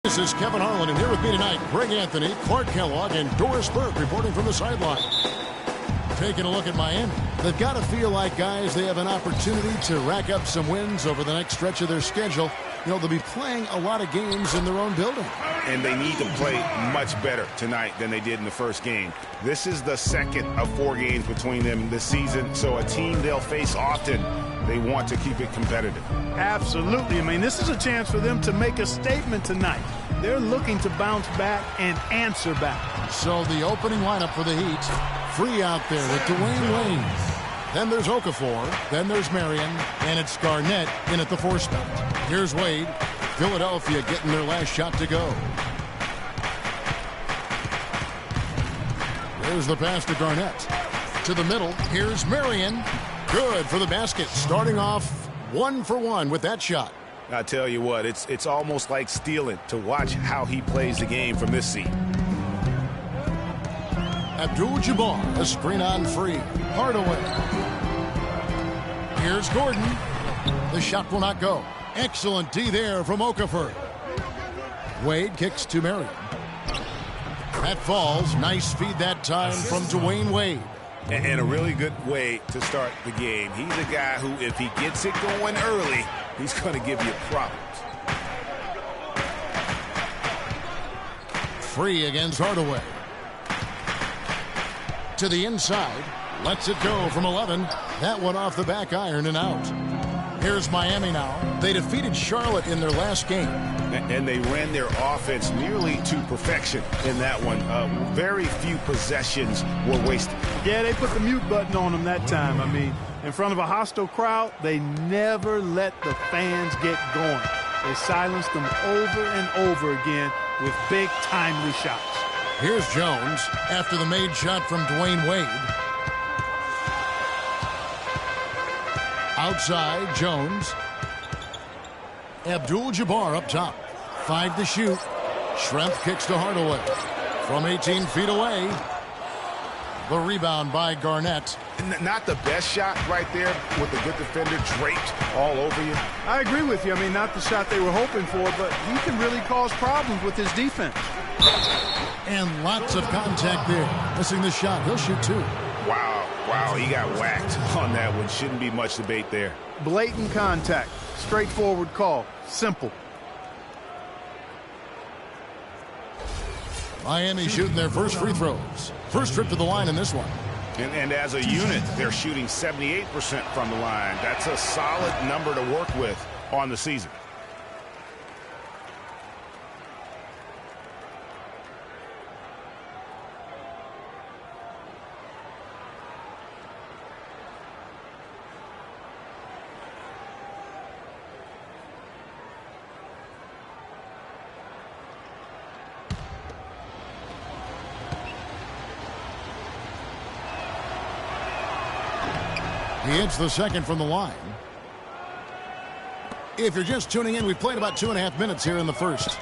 This is Kevin Harlan, and here with me tonight, Greg Anthony, Clark Kellogg, and Doris Burke reporting from the sideline. Taking a look at Miami. They've got to feel like, guys, they have an opportunity to rack up some wins over the next stretch of their schedule. You know, they'll be playing a lot of games in their own building. And they need to play much better tonight than they did in the first game. This is the second of 4 games between them this season, so a team they'll face often. They want to keep it competitive. Absolutely. I mean, this is a chance for them to make a statement tonight. They're looking to bounce back and answer back. So the opening lineup for the Heat, Free out there with Dwayne Wade. Then there's Okafor. Then there's Marion. And it's Garnett in at the 4 spot. Here's Wade. Philadelphia getting their last shot to go. There's the pass to Garnett. To the middle. Here's Marion. Good for the basket. Starting off 1 for 1 with that shot. I tell you what, it's almost like stealing to watch how he plays the game from this seat. Abdul-Jabbar, a screen on Free. Hardaway. Here's Gordon. The shot will not go. Excellent D there from Okafor. Wade kicks to Marion. That falls. Nice feed that time from Dwayne Wade. And a really good way to start the game. He's a guy who, if he gets it going early, he's going to give you problems. Free against Hardaway. To the inside. Lets it go from 11. That one off the back iron and out. Here's Miami now. They defeated Charlotte in their last game. And they ran their offense nearly to perfection in that one. Very few possessions were wasted. Yeah, they put the mute button on them that time. I mean, in front of a hostile crowd, they never let the fans get going. They silenced them over and over again with big, timely shots. Here's Jones after the made shot from Dwayne Wade. Outside, Jones. Abdul-Jabbar up top. 5 to shoot. Schrempf kicks to Hardaway. From 18 feet away. The rebound by Garnett. Not the best shot right there with a good defender draped all over you. I agree with you. I mean, not the shot they were hoping for, but he can really cause problems with his defense. And lots of contact there. Missing the shot. He'll shoot 2. Wow, he got whacked on that one. Shouldn't be much debate there. Blatant contact. Straightforward call. Simple. Miami shooting their first free throws. First trip to the line in this one. And as a unit, they're shooting 78% from the line. That's a solid number to work with on the season. He hits the second from the line. If you're just tuning in, we've played about 2.5 minutes here in the first.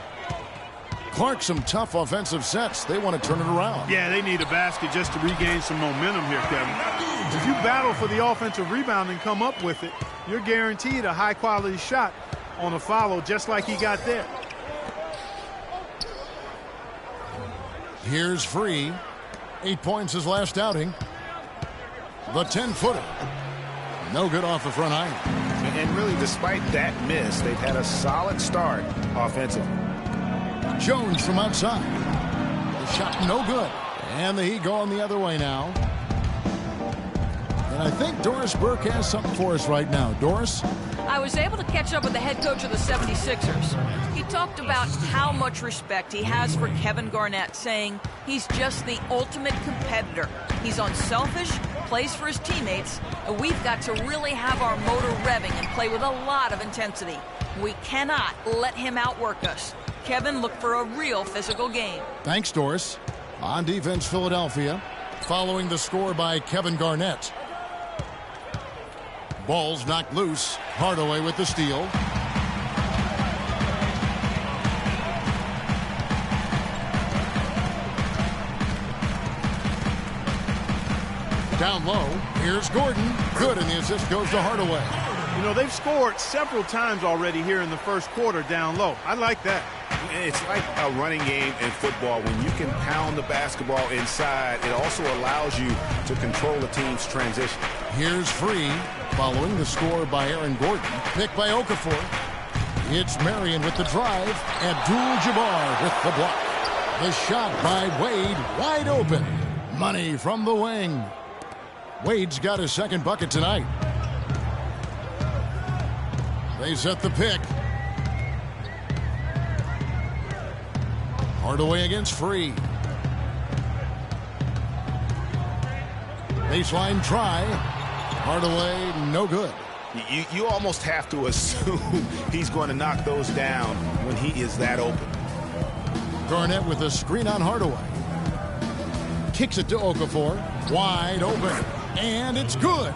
Clark, some tough offensive sets. They want to turn it around. Yeah, they need a basket just to regain some momentum here, Kevin. If you battle for the offensive rebound and come up with it, you're guaranteed a high-quality shot on a follow just like he got there. Here's Free. 8 points his last outing. The 10-footer. No good off the front iron. And really, despite that miss, they've had a solid start offensively. Jones from outside. The shot no good. And the Heat going the other way now. And I think Doris Burke has something for us right now. Doris? I was able to catch up with the head coach of the 76ers. He talked about how much respect he has for Kevin Garnett, saying he's just the ultimate competitor. He's unselfish, plays for his teammates, and we've got to really have our motor revving and play with a lot of intensity. We cannot let him outwork us. Kevin looked for a real physical game. Thanks, Doris. On defense, Philadelphia, following the score by Kevin Garnett. Ball's knocked loose. Hardaway with the steal. Down low. Here's Gordon. Good, and the assist goes to Hardaway. You know, they've scored several times already here in the first quarter down low. I like that. It's like a running game in football. When you can pound the basketball inside, it also allows you to control the team's transition. Here's Free, following the score by Aaron Gordon. Picked by Okafor. It's Marion with the drive. Abdul-Jabbar with the block. The shot by Wade, wide open. Money from the wing. Wade's got his second bucket tonight. They set the pick. Hardaway against Free. Baseline try. Hardaway, no good. You almost have to assume he's going to knock those down when he is that open. Garnett with a screen on Hardaway. Kicks it to Okafor. Wide open. And it's good.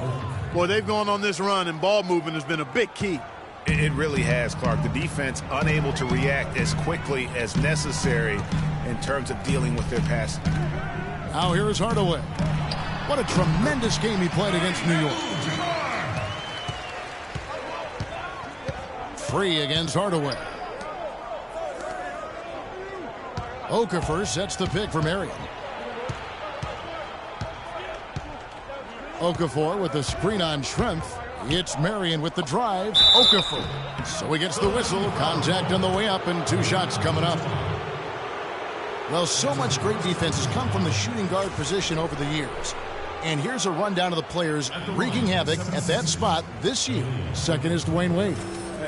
Boy, they've gone on this run, and ball movement has been a big key. It really has, Clark. The defense unable to react as quickly as necessary in terms of dealing with their passing. Now here's Hardaway. What a tremendous game he played against New York. Free against Hardaway. Okafor sets the pick for Marion. Okafor with the screen on Schrempf. It's Marion with the drive. Okafor. So he gets the whistle. Contact on the way up and 2 shots coming up. Well, so much great defense has come from the shooting guard position over the years. And here's a rundown of the players wreaking havoc at that spot this year. Second is Dwayne Wade.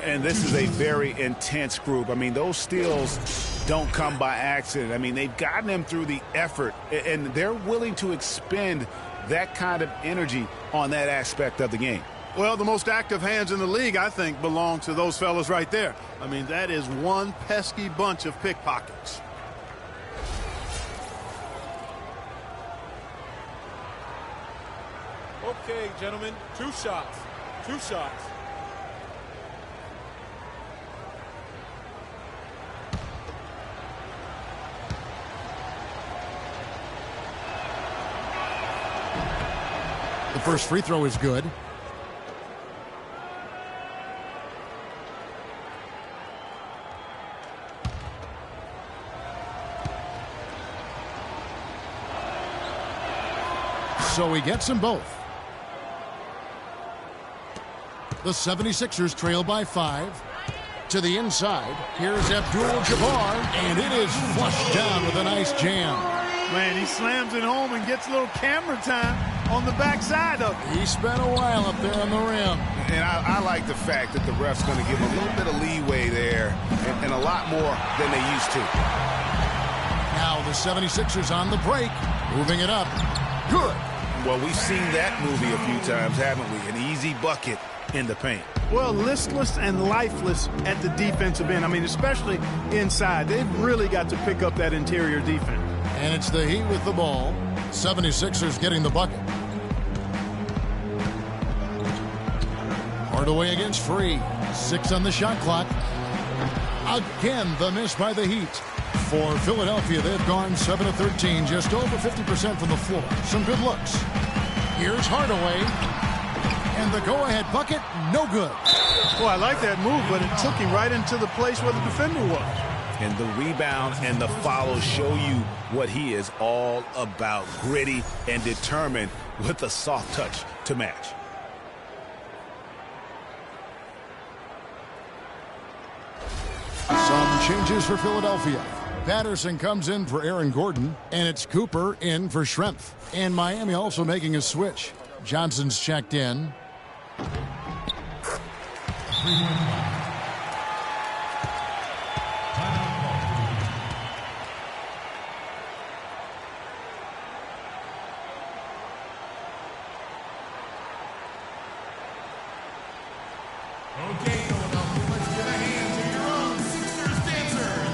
And this is a very intense group. I mean, those steals don't come by accident. I mean, they've gotten them through the effort, and they're willing to expend that kind of energy on that aspect of the game. Well, the most active hands in the league, I think, belong to those fellas right there. I mean, that is one pesky bunch of pickpockets. Okay, gentlemen, 2 shots. 2 shots. The first free throw is good. So he gets them both. The 76ers trail by 5. To the inside. Here's Abdul-Jabbar, and it is flushed down with a nice jam. Man, he slams it home and gets a little camera time on the backside of it. He spent a while up there on the rim. And I like the fact that the ref's going to give him a little bit of leeway there and a lot more than they used to. Now the 76ers on the break, moving it up. Good. Well, we've seen that movie a few times, haven't we? An easy bucket in the paint. Well, listless and lifeless at the defensive end. I mean, especially inside. They've really got to pick up that interior defense. And it's the Heat with the ball. 76ers getting the bucket. Hardaway against Free. 6 on the shot clock. Again, the miss by the Heat. For Philadelphia, they've gone 7 of 13, just over 50% from the floor. Some good looks. Here's Hardaway. And the go-ahead bucket, no good. Well, I like that move, but it took him right into the place where the defender was. And the rebound and the follow show you what he is all about. Gritty and determined with a soft touch to match. Some changes for Philadelphia. Patterson comes in for Aaron Gordon, and it's Cooper in for Schrempf. And Miami also making a switch. Johnson's checked in. Okay, Philadelphia, let's get a hand to your own Sixers dancers.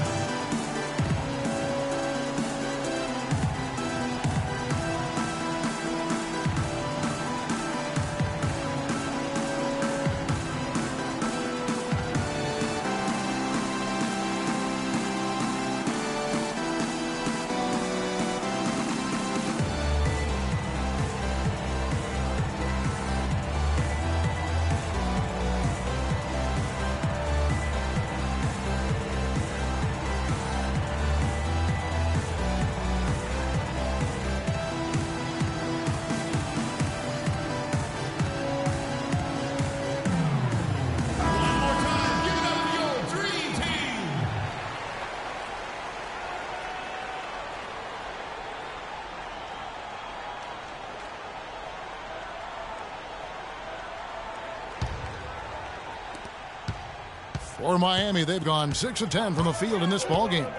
For Miami, they've gone 6 of 10 from the field in this ballgame.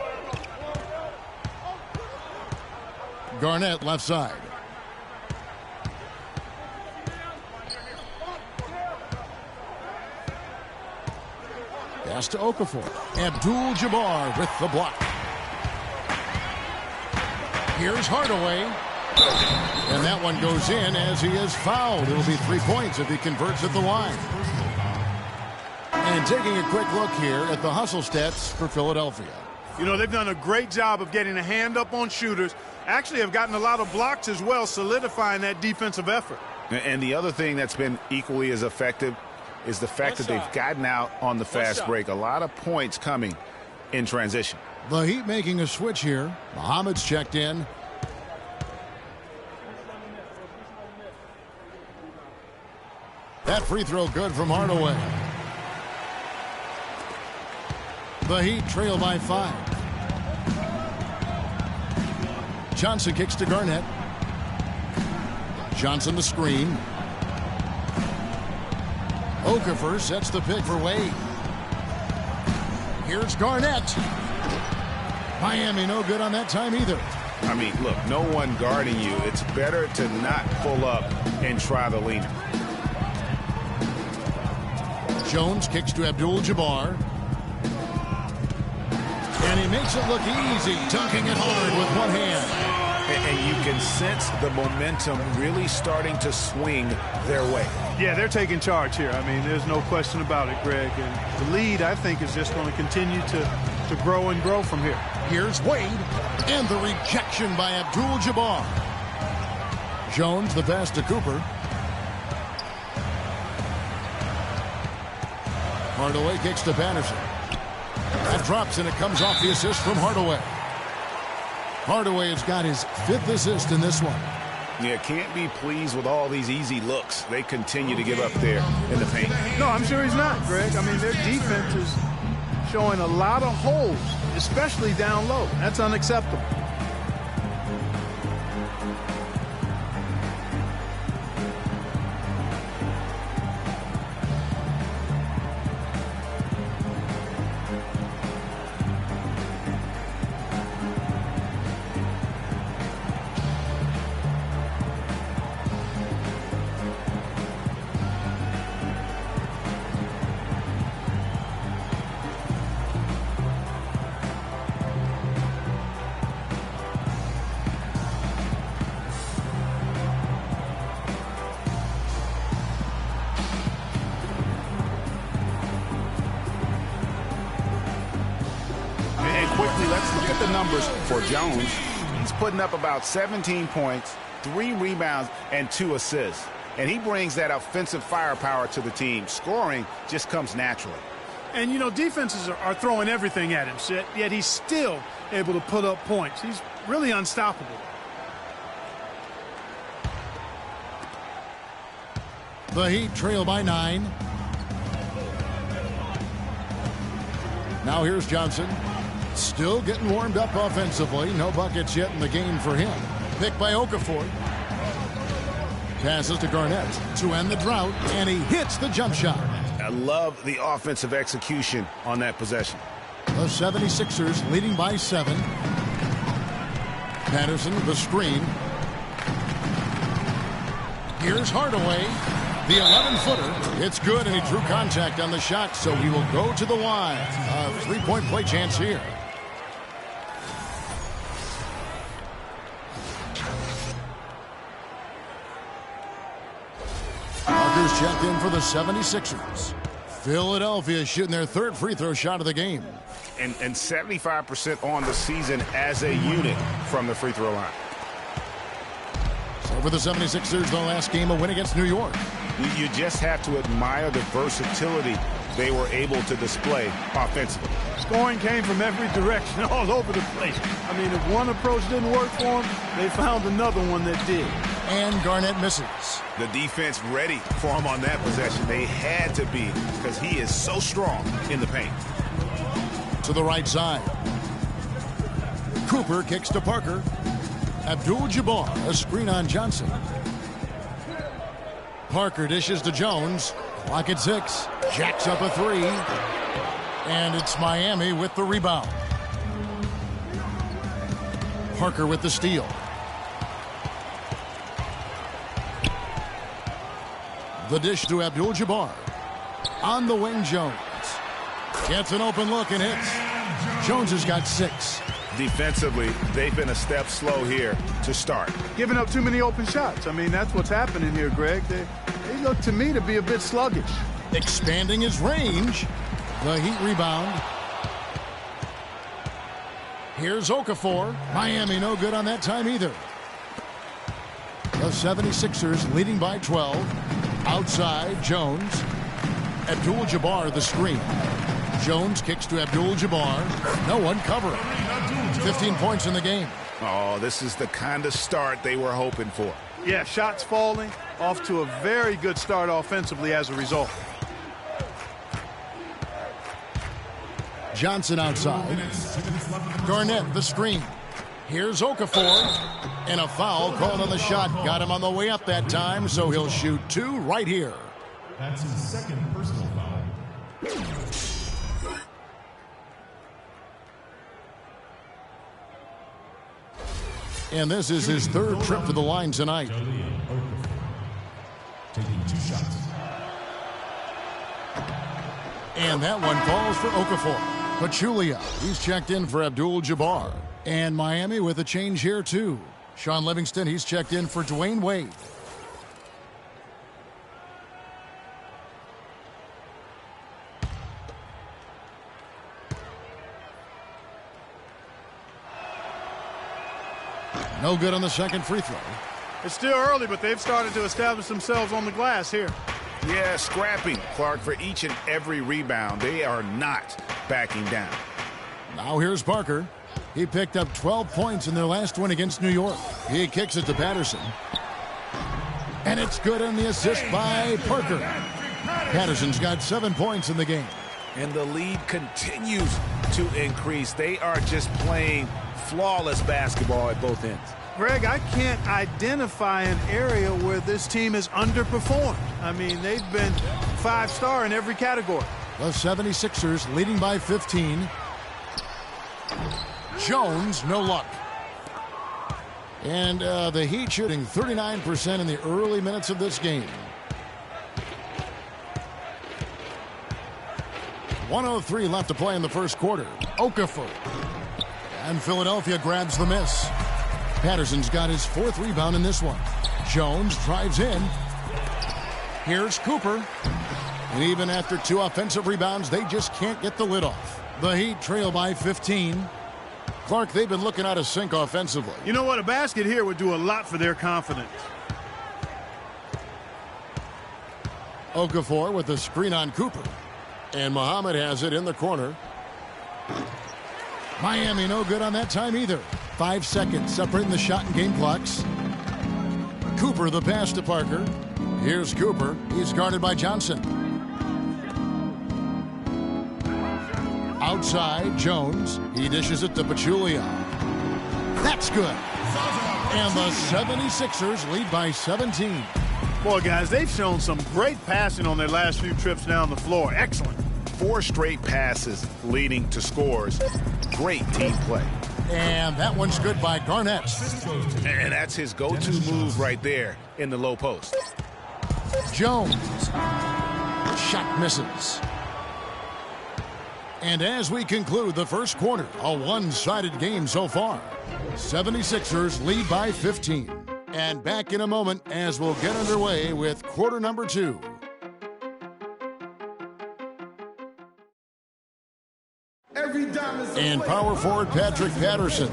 Garnett left side. Pass to Okafor. Abdul-Jabbar with the block. Here's Hardaway. And that one goes in as he is fouled. It'll be 3 points if he converts at the line. And taking a quick look here at the hustle stats for Philadelphia. You know, they've done a great job of getting a hand up on shooters. Actually have gotten a lot of blocks as well, solidifying that defensive effort. And the other thing that's been equally as effective is the fact that they've gotten out on the fast break. A lot of points coming in transition. The Heat making a switch here. Muhammad's checked in. That free throw good from Hardaway. The Heat trail by 5. Johnson kicks to Garnett. Johnson the screen. Okafor sets the pick for Wade. Here's Garnett. Miami no good on that time either. I mean, look, no one guarding you. It's better to not pull up and try the leaner. Jones kicks to Abdul-Jabbar. And he makes it look easy, dunking it hard with one hand. And you can sense the momentum really starting to swing their way. Yeah, they're taking charge here. I mean, there's no question about it, Greg. And the lead, I think, is just going to continue to grow and grow from here. Here's Wade. And the rejection by Abdul-Jabbar. Jones the pass to Cooper. Hardaway kicks to Patterson. That drops and it comes off the assist from Hardaway. Hardaway has got his 5th assist in this one. Yeah, can't be pleased with all these easy looks they continue to give up there in the paint. No, I'm sure he's not, Greg. I mean, their defense is showing a lot of holes, especially down low. That's unacceptable. Let's look at the numbers for Jones. He's putting up about 17 points, 3 rebounds, and 2 assists. And he brings that offensive firepower to the team. Scoring just comes naturally. And, you know, defenses are throwing everything at him, yet he's still able to put up points. He's really unstoppable. The Heat trail by 9. Now here's Johnson. Still getting warmed up offensively. No buckets yet in the game for him. Picked by Okafor. Passes to Garnett to end the drought, and he hits the jump shot. I love the offensive execution on that possession. The 76ers leading by 7. Patterson the screen. Here's Hardaway. The 11-footer. It's good, and he drew contact on the shot, so he will go to the line. A 3-point play chance here. Parker's checked in for the 76ers. Philadelphia shooting their 3rd free throw shot of the game. And 75% on the season as a unit from the free throw line. So for the 76ers, the last game, a win against New York. You just have to admire the versatility they were able to display offensively. Scoring came from every direction, all over the place. I mean, if one approach didn't work for them, they found another one that did. And Garnett misses. The defense ready for him on that possession. They had to be, because he is so strong in the paint. To the right side. Cooper kicks to Parker. Abdul-Jabbar, a screen on Johnson. Parker dishes to Jones. Clock at 6. Jacks up a 3. And it's Miami with the rebound. Parker with the steal. The dish to Abdul-Jabbar. On the wing, Jones. Gets an open look and hits. Jones has got 6. Defensively, they've been a step slow here to start. Giving up too many open shots. I mean, that's what's happening here, Greg. They look to me to be a bit sluggish. Expanding his range. The Heat rebound. Here's Okafor. Miami no good on that time either. The 76ers leading by 12. Outside, Jones. Abdul-Jabbar the screen. Jones kicks to Abdul-Jabbar. No one covering. 15 points in the game. Oh, this is the kind of start they were hoping for. Yeah, shots falling. Off to a very good start offensively as a result. Johnson outside. Garnett the screen. Here's Okafor. And a foul called on the shot. Got him on the way up that time, so he'll shoot 2 right here. That's his second personal foul. And this is his 3rd trip to the line tonight. Taking 2 shots. And that one falls for Okafor. Pachulia, he's checked in for Abdul-Jabbar. And Miami with a change here too. Sean Livingston, he's checked in for Dwayne Wade. No good on the second free throw. It's still early, but they've started to establish themselves on the glass here. Yeah, scrapping, Clark, for each and every rebound. They are not backing down. Now here's Parker. He picked up 12 points in their last win against New York. He kicks it to Patterson. And it's good on the assist by Parker. Patterson's got 7 points in the game. And the lead continues to increase. They are just playing flawless basketball at both ends. Greg, I can't identify an area where this team has underperformed. I mean, they've been 5-star in every category. The 76ers leading by 15. Jones, no luck. And the Heat shooting 39% in the early minutes of this game. 1:03 left to play in the first quarter. Okafor. And Philadelphia grabs the miss. Patterson's got his 4th rebound in this one. Jones drives in. Here's Cooper. And even after 2 offensive rebounds, they just can't get the lid off. The Heat trail by 15. Clark, they've been looking out of sync offensively. You know what? A basket here would do a lot for their confidence. Okafor with the screen on Cooper. And Muhammad has it in the corner. Miami no good on that time either. 5 seconds separating the shot and game clocks. Cooper the pass to Parker. Here's Cooper. He's guarded by Johnson. Outside, Jones. He dishes it to Pachulia. That's good. And the 76ers lead by 17. Boy, guys, they've shown some great passing on their last few trips down the floor. Excellent. 4 straight passes leading to scores. Great team play. And that one's good by Garnett. And that's his go-to move right there in the low post. Jones. Shot misses. And as we conclude the first quarter, a one-sided game so far. 76ers lead by 15. And back in a moment as we'll get underway with quarter number 2. And power forward Patrick Patterson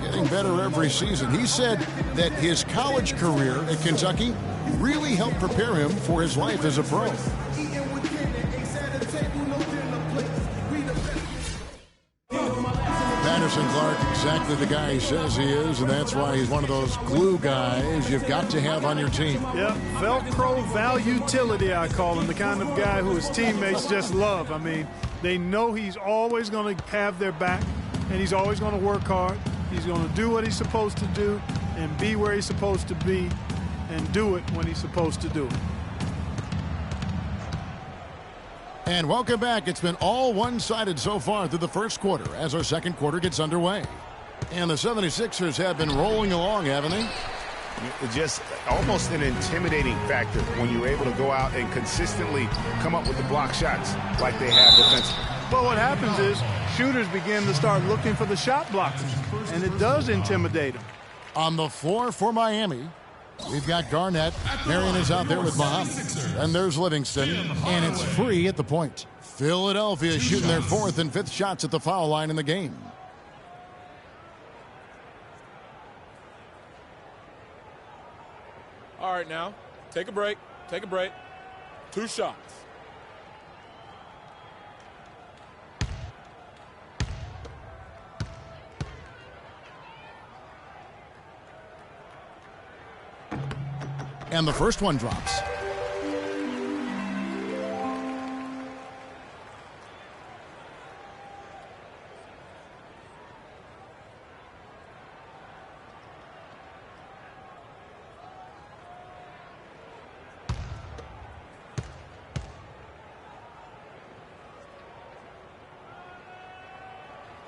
getting better every season. He said that his college career at Kentucky really helped prepare him for his life as a pro. Patterson, Clark, exactly the guy he says he is, and that's why he's one of those glue guys you've got to have on your team. Yep, Velcro valutility, I call him, the kind of guy who his teammates just love. I mean, they know he's always going to have their back, and he's always going to work hard. He's going to do what he's supposed to do and be where he's supposed to be and do it when he's supposed to do it. And welcome back. It's been all one-sided so far through the first quarter as our second quarter gets underway. And the 76ers have been rolling along, haven't they? Just almost an intimidating factor when you're able to go out and consistently come up with the block shots like they have defensively. Well, what happens is shooters begin to start looking for the shot blockers, and it does intimidate them. On the floor for Miami, we've got Garnett. Marion is out there with Muhammad. And there's Livingston, and it's Free at the point. Philadelphia shooting their fourth and fifth shots at the foul line in the game. All right, now, take a break. Take a break. 2 shots. And the first one drops.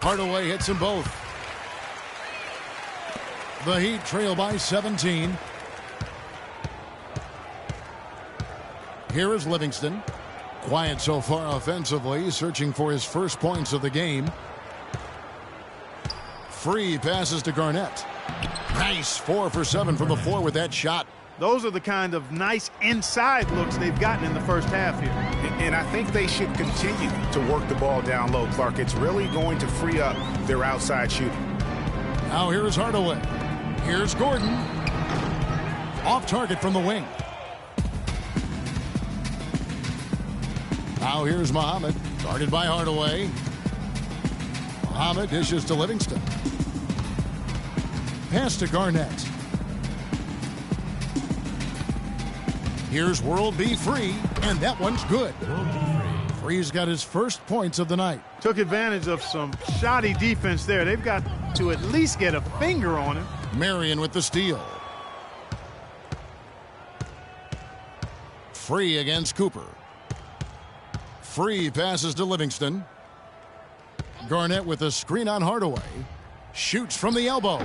Hardaway hits them both. The Heat trail by 17. Here is Livingston. Quiet so far offensively, searching for his first points of the game. Free passes to Garnett. Nice 4 for 7 from the floor with that shot. Those are the kind of nice inside looks they've gotten in the first half here. And I think they should continue to work the ball down low, Clark. It's really going to free up their outside shooting. Now here is Hardaway. Here's Gordon. Off target from the wing. Now here's Muhammad. Guarded by Hardaway. Muhammad dishes to Livingston. Pass to Garnett. Here's World B. Free, and that one's good. Free's got his first points of the night. Took advantage of some shoddy defense there. They've got to at least get a finger on him. Marion with the steal. Free against Cooper. Free passes to Livingston. Garnett with a screen on Hardaway. Shoots from the elbow.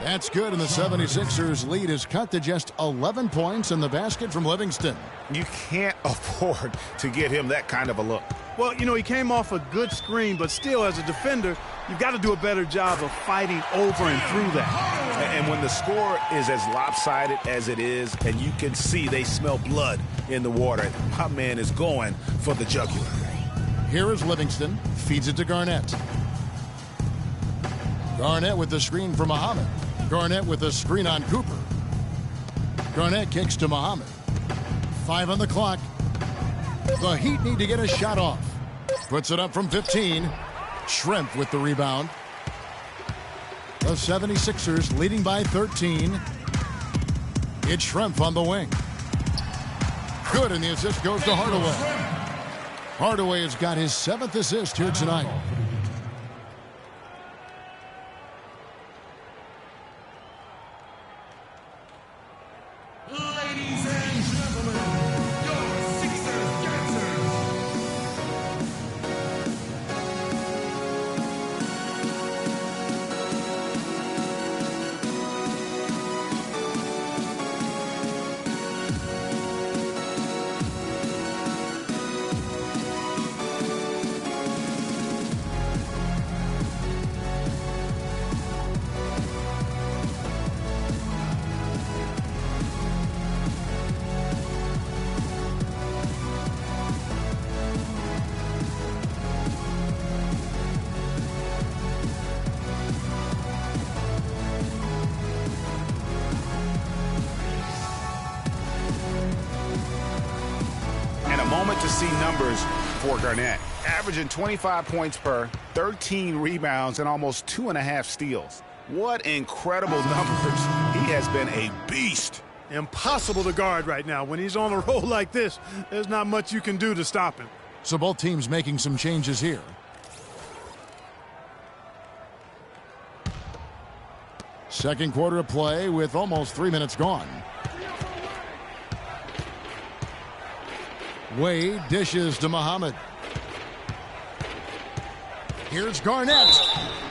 That's good, and the 76ers lead is cut to just 11 points in the basket from Livingston. You can't afford to get him that kind of a look. Well, you know, he came off a good screen, but still, as a defender, you've got to do a better job of fighting over and through that. And when the score is as lopsided as it is, and you can see they smell blood in the water, my man is going for the jugular. Here is Livingston. Feeds it to Garnett. Garnett with the screen for Muhammad. Garnett with a screen on Cooper. Garnett kicks to Muhammad. 5 on the clock. The Heat need to get a shot off. Puts it up from 15. Schrempf with the rebound. The 76ers leading by 13. It's Schrempf on the wing. Good, and the assist goes to Hardaway. Hardaway has got his 7th assist here tonight. Ladies and gentlemen, your Sixers dancers. Moment to see numbers for Garnett. Averaging 25 points per, 13 rebounds, and almost 2.5 steals. What incredible numbers. He has been a beast. Impossible to guard right now. When he's on a roll like this, there's not much you can do to stop him. So both teams making some changes here. Second quarter of play with almost 3 minutes gone. Wade dishes to Muhammad. Here's Garnett.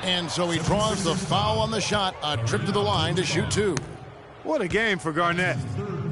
And so he draws the foul on the shot. A trip to the line to shoot 2. What a game for Garnett.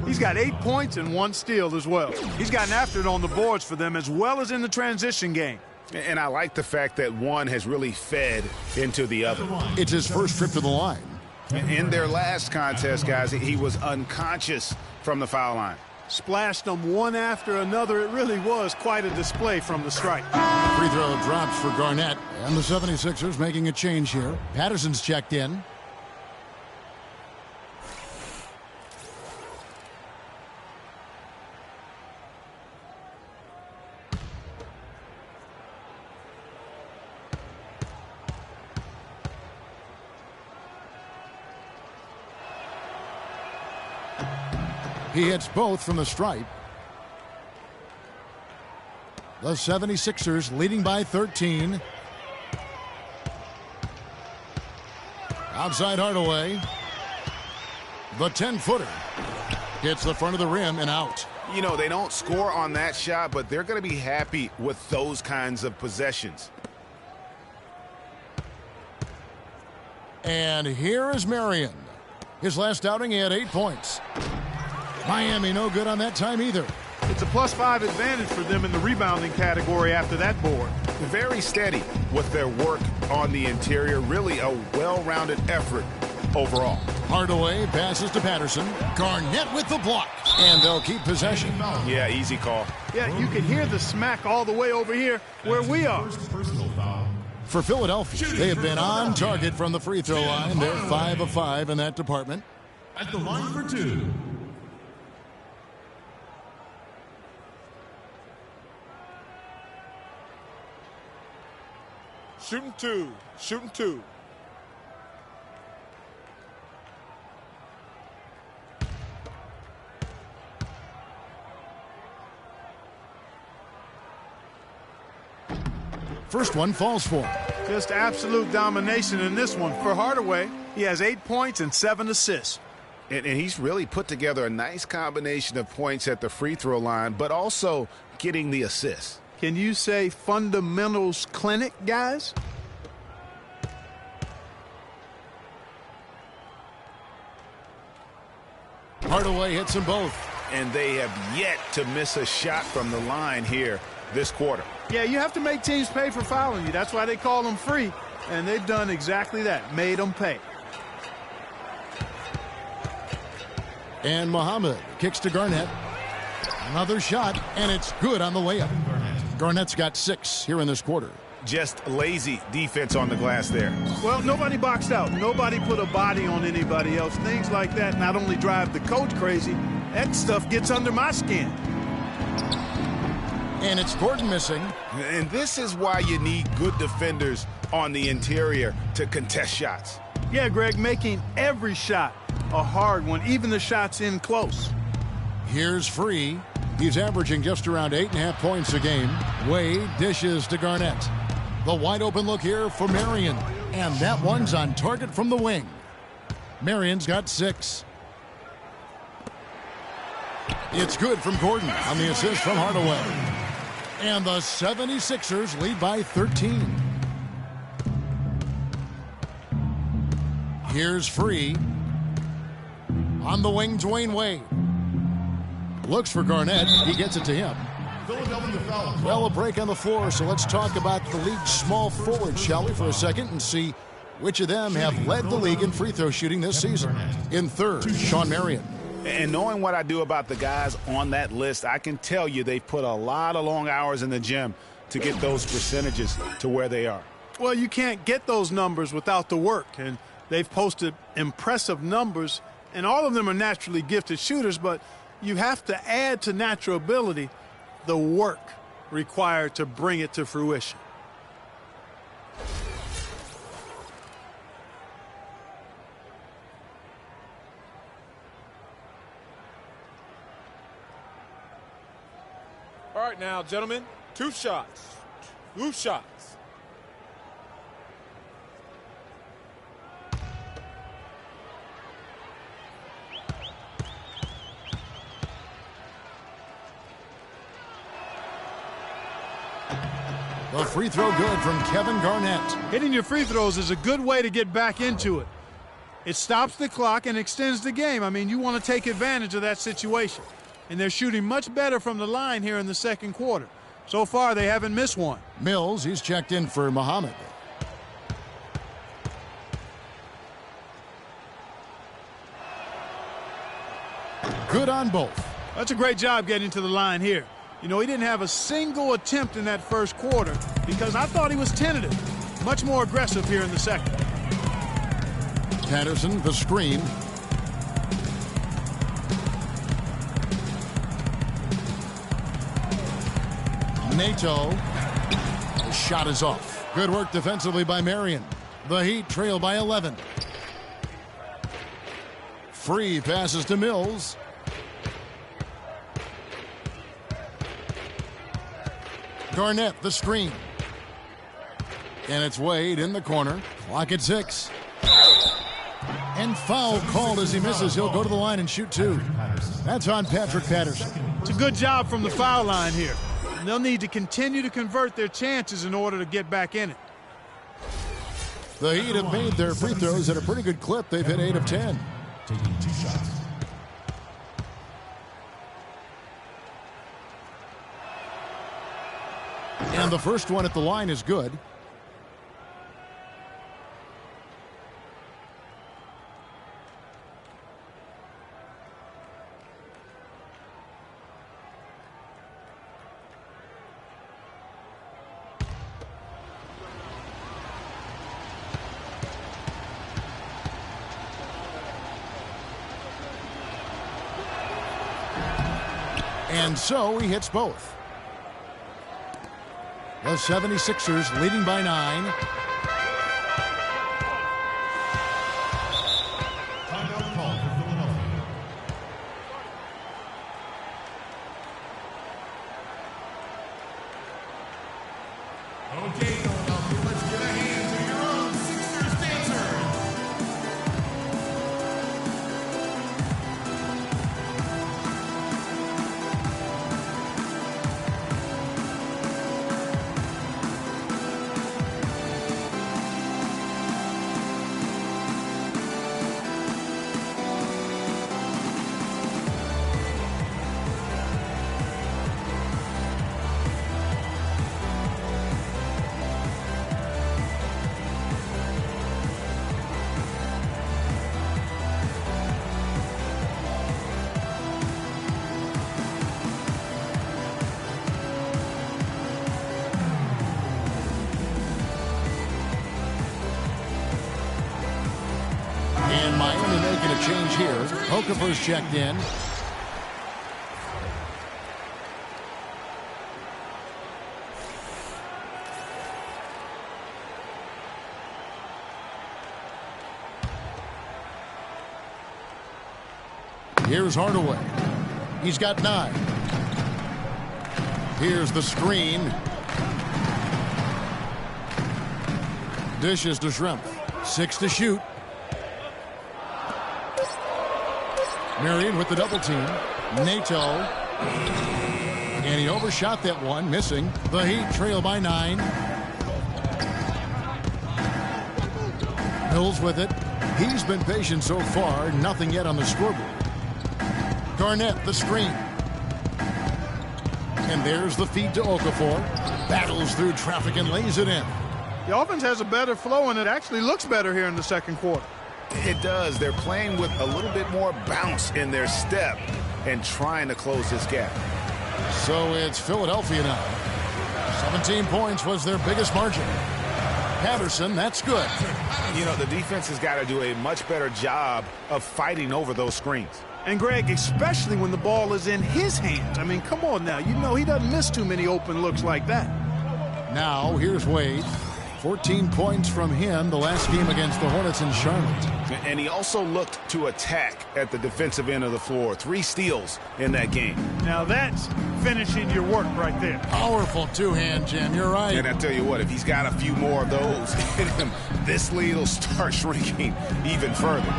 He's got 8 points and 1 steal as well. He's gotten after it on the boards for them as well as in the transition game. And I like the fact that one has really fed into the other. It's his first trip to the line. In their last contest, guys, he was unconscious from the foul line. Splashed them one after another. It really was quite a display from the stripe. Free throw drops for Garnett. And the 76ers making a change here. Patterson's checked in. He hits both from the stripe. The 76ers leading by 13. Outside Hardaway. The 10-footer. Hits the front of the rim and out. You know, they don't score on that shot, but they're going to be happy with those kinds of possessions. And here is Marion. His last outing, he had 8 points. Miami no good on that time either. It's a +5 advantage for them in the rebounding category after that board. Very steady with their work on the interior. Really a well-rounded effort overall. Hardaway passes to Patterson. Garnett with the block. And they'll keep possession. Yeah, easy call. Yeah, you can hear the smack all the way over here where we are. For Philadelphia, they have been on target from the free throw line. They're 5 of 5 in that department. At the line for 2. Shooting 2. Shooting 2. First one falls for him. Just absolute domination in this one. For Hardaway, he has 8 points and 7 assists. And he's really put together a nice combination of points at the free throw line, but also getting the assists. Can you say fundamentals clinic, guys? Hardaway hits them both. And they have yet to miss a shot from the line here this quarter. Yeah, you have to make teams pay for fouling you. That's why they call them free. And they've done exactly that, made them pay. And Muhammad kicks to Garnett. Another shot, and it's good on the layup. Garnett's got 6 here in this quarter. Just lazy defense on the glass there. Well, nobody boxed out. Nobody put a body on anybody else. Things like that not only drive the coach crazy, that stuff gets under my skin. And it's Gordon missing. And this is why you need good defenders on the interior to contest shots. Yeah, Greg, making every shot a hard one, even the shots in close. Here's Free. He's averaging just around 8.5 points a game. Wade dishes to Garnett. The wide open look here for Marion. And that one's on target from the wing. Marion's got 6. It's good from Gordon on the assist from Hardaway. And the 76ers lead by 13. Here's Free. On the wing, Dwayne Wade. Looks for Garnett. He gets it to him. Philadelphia foul. Well, a break on the floor, so let's talk about the league's small forwards, shall we, for a second, and see which of them have led the league in free throw shooting this season. In third, Shawn Marion. And knowing what I do about the guys on that list, I can tell you they've put a lot of long hours in the gym to get those percentages to where they are. Well, you can't get those numbers without the work, and they've posted impressive numbers, and all of them are naturally gifted shooters, but you have to add to natural ability the work required to bring it to fruition. All right now, gentlemen, 2 shots. 2 shots. The A free throw good from Kevin Garnett. Hitting your free throws is a good way to get back into it. It stops the clock and extends the game. I mean, you want to take advantage of that situation. And they're shooting much better from the line here in the second quarter. So far, they haven't missed one. Mills, he's checked in for Muhammad. Good on both. That's a great job getting to the line here. You know, he didn't have a single attempt in that first quarter because I thought he was tentative. Much more aggressive here in the second. Patterson, the screen. Nato. The shot is off. Good work defensively by Marion. The Heat trail by 11. Free passes to Mills. Garnett, the screen. And it's Wade in the corner. Clock at 6. And foul called as he misses. He'll go to the line and shoot 2. That's on Patrick Patterson. It's a good job from the foul line here. And they'll need to continue to convert their chances in order to get back in it. The Heat have made their free throws at a pretty good clip. They've hit 8 of 10. Taking 2 shots. And the first one at the line is good. And so he hits both. The 76ers leading by 9. Timeout call for Philadelphia. Okay, Philadelphia, let's get a hand to your own Sixers dancer. And Miami making a change here. Okafor's checked in. Here's Hardaway. He's got 9. Here's the screen. Dishes to Shrimp. 6 to shoot. Marion with the double team. Nato. And he overshot that one, missing. The Heat trail by 9. Mills with it. He's been patient so far. Nothing yet on the scoreboard. Garnett, the screen. And there's the feed to Okafor. Battles through traffic and lays it in. The offense has a better flow, and it actually looks better here in the second quarter. It does. They're playing with a little bit more bounce in their step and trying to close this gap. So it's Philadelphia now. 17 points was their biggest margin. Patterson, that's good. You know, the defense has got to do a much better job of fighting over those screens. And, Greg, especially when the ball is in his hands. I mean, come on now. You know he doesn't miss too many open looks like that. Now, here's Wade. 14 points from him the last game against the Hornets in Charlotte. And he also looked to attack at the defensive end of the floor. 3 steals in that game. Now that's finishing your work right there. Powerful two-hand jam. You're right. And I tell you what, if he's got a few more of those in him, this lead will start shrinking even further.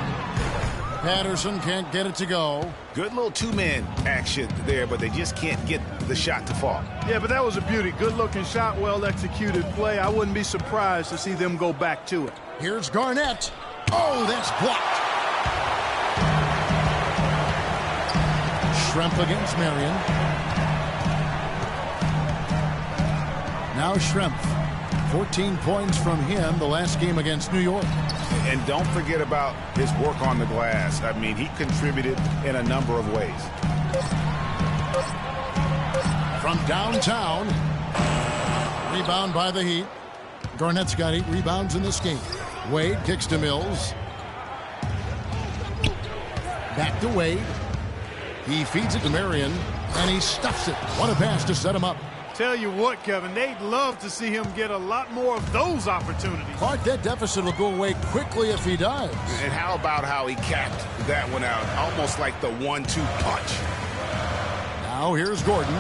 Patterson can't get it to go. Good little two-man action there, but they just can't get the shot to fall. Yeah, but that was a beauty. Good-looking shot, well-executed play. I wouldn't be surprised to see them go back to it. Here's Garnett. Oh, that's blocked. Schrempf against Marion. Now Schrempf. 14 points from him the last game against New York. And don't forget about his work on the glass. I mean, he contributed in a number of ways. From downtown. Rebound by the Heat. Garnett's got 8 rebounds in this game. Wade kicks to Mills. Back to Wade. He feeds it to Marion, and he stuffs it. What a pass to set him up. Tell you what, Kevin, they'd love to see him get a lot more of those opportunities. Clark, that deficit will go away quickly if he does. And how about how he capped that one out? Almost like the 1-2 punch. Now here's Gordon.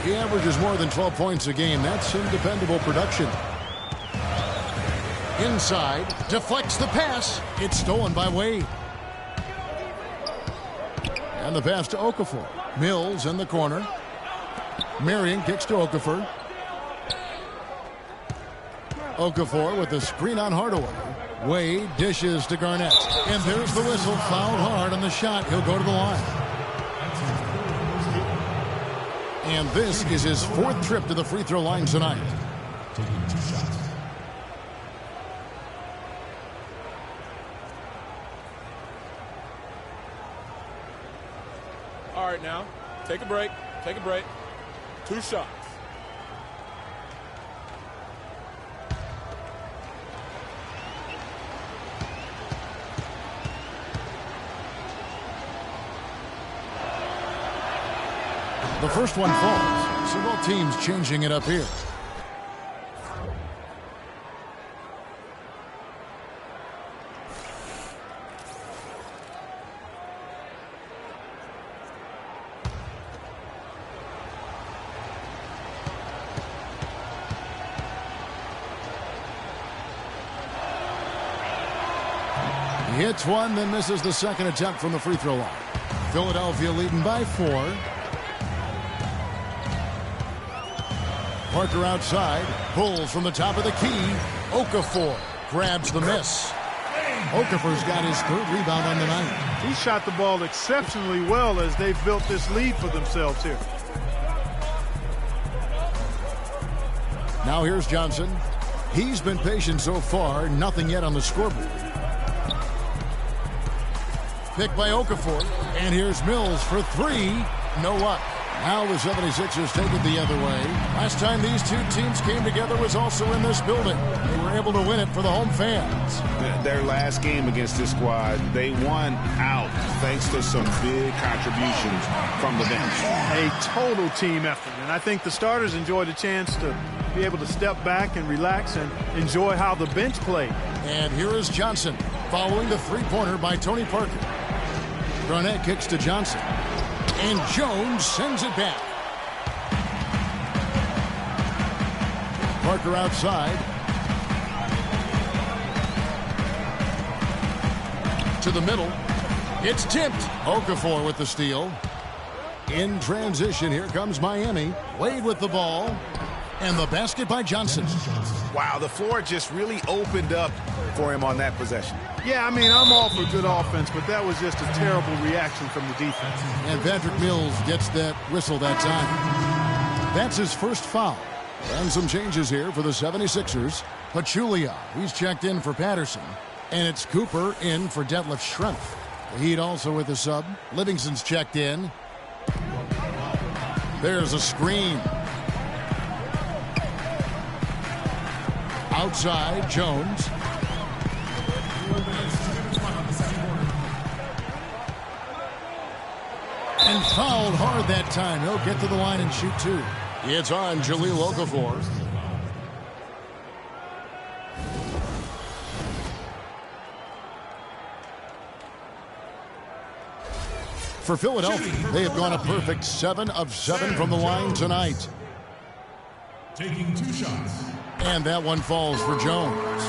He averages more than 12 points a game. That's some dependable production. Inside, deflects the pass. It's stolen by Wade. And the pass to Okafor. Mills in the corner. Marion kicks to Okafor. Okafor with the screen on Hardaway. Wade dishes to Garnett. And there's the whistle. Fouled hard on the shot. He'll go to the line. And this is his 4th trip to the free throw line tonight. Taking 2 shots. All right, now, take a break. Take a break. 2 shots. The first one falls. So both teams changing it up here. He hits one, then misses the second attempt from the free throw line. Philadelphia leading by 4. Parker outside, pulls from the top of the key. Okafor grabs the miss. Okafor's got his 3rd rebound on the night. He shot the ball exceptionally well as they've built this lead for themselves here. Now here's Johnson. He's been patient so far, nothing yet on the scoreboard. Picked by Okafor, and here's Mills for 3. No up. Now the 76ers take it the other way. Last time these two teams came together was also in this building. They were able to win it for the home fans. Their last game against this squad, they won out thanks to some big contributions from the bench. A total team effort, and I think the starters enjoyed a chance to be able to step back and relax and enjoy how the bench played. And here is Johnson following the 3-pointer by Tony Parker. Garnett kicks to Johnson. And Jones sends it back. Parker outside. To the middle. It's tipped. Okafor with the steal. In transition, here comes Miami. Wade with the ball. And the basket by Johnson. Wow, the floor just really opened up for him on that possession. Yeah, I mean, I'm all for good offense, but that was just a terrible reaction from the defense. And Patrick Mills gets that whistle that time. That's his first foul. And some changes here for the 76ers. Pachulia, he's checked in for Patterson. And it's Cooper in for Detlef Schrempf. The Heat also with a sub. Livingston's checked in. There's a screen. Outside, Jones. And fouled hard that time. He'll get to the line and shoot 2. It's on Jahlil Okafor. For Philadelphia, they have gone a perfect 7 of 7 from the line tonight. Taking 2 shots. And that one falls for Jones.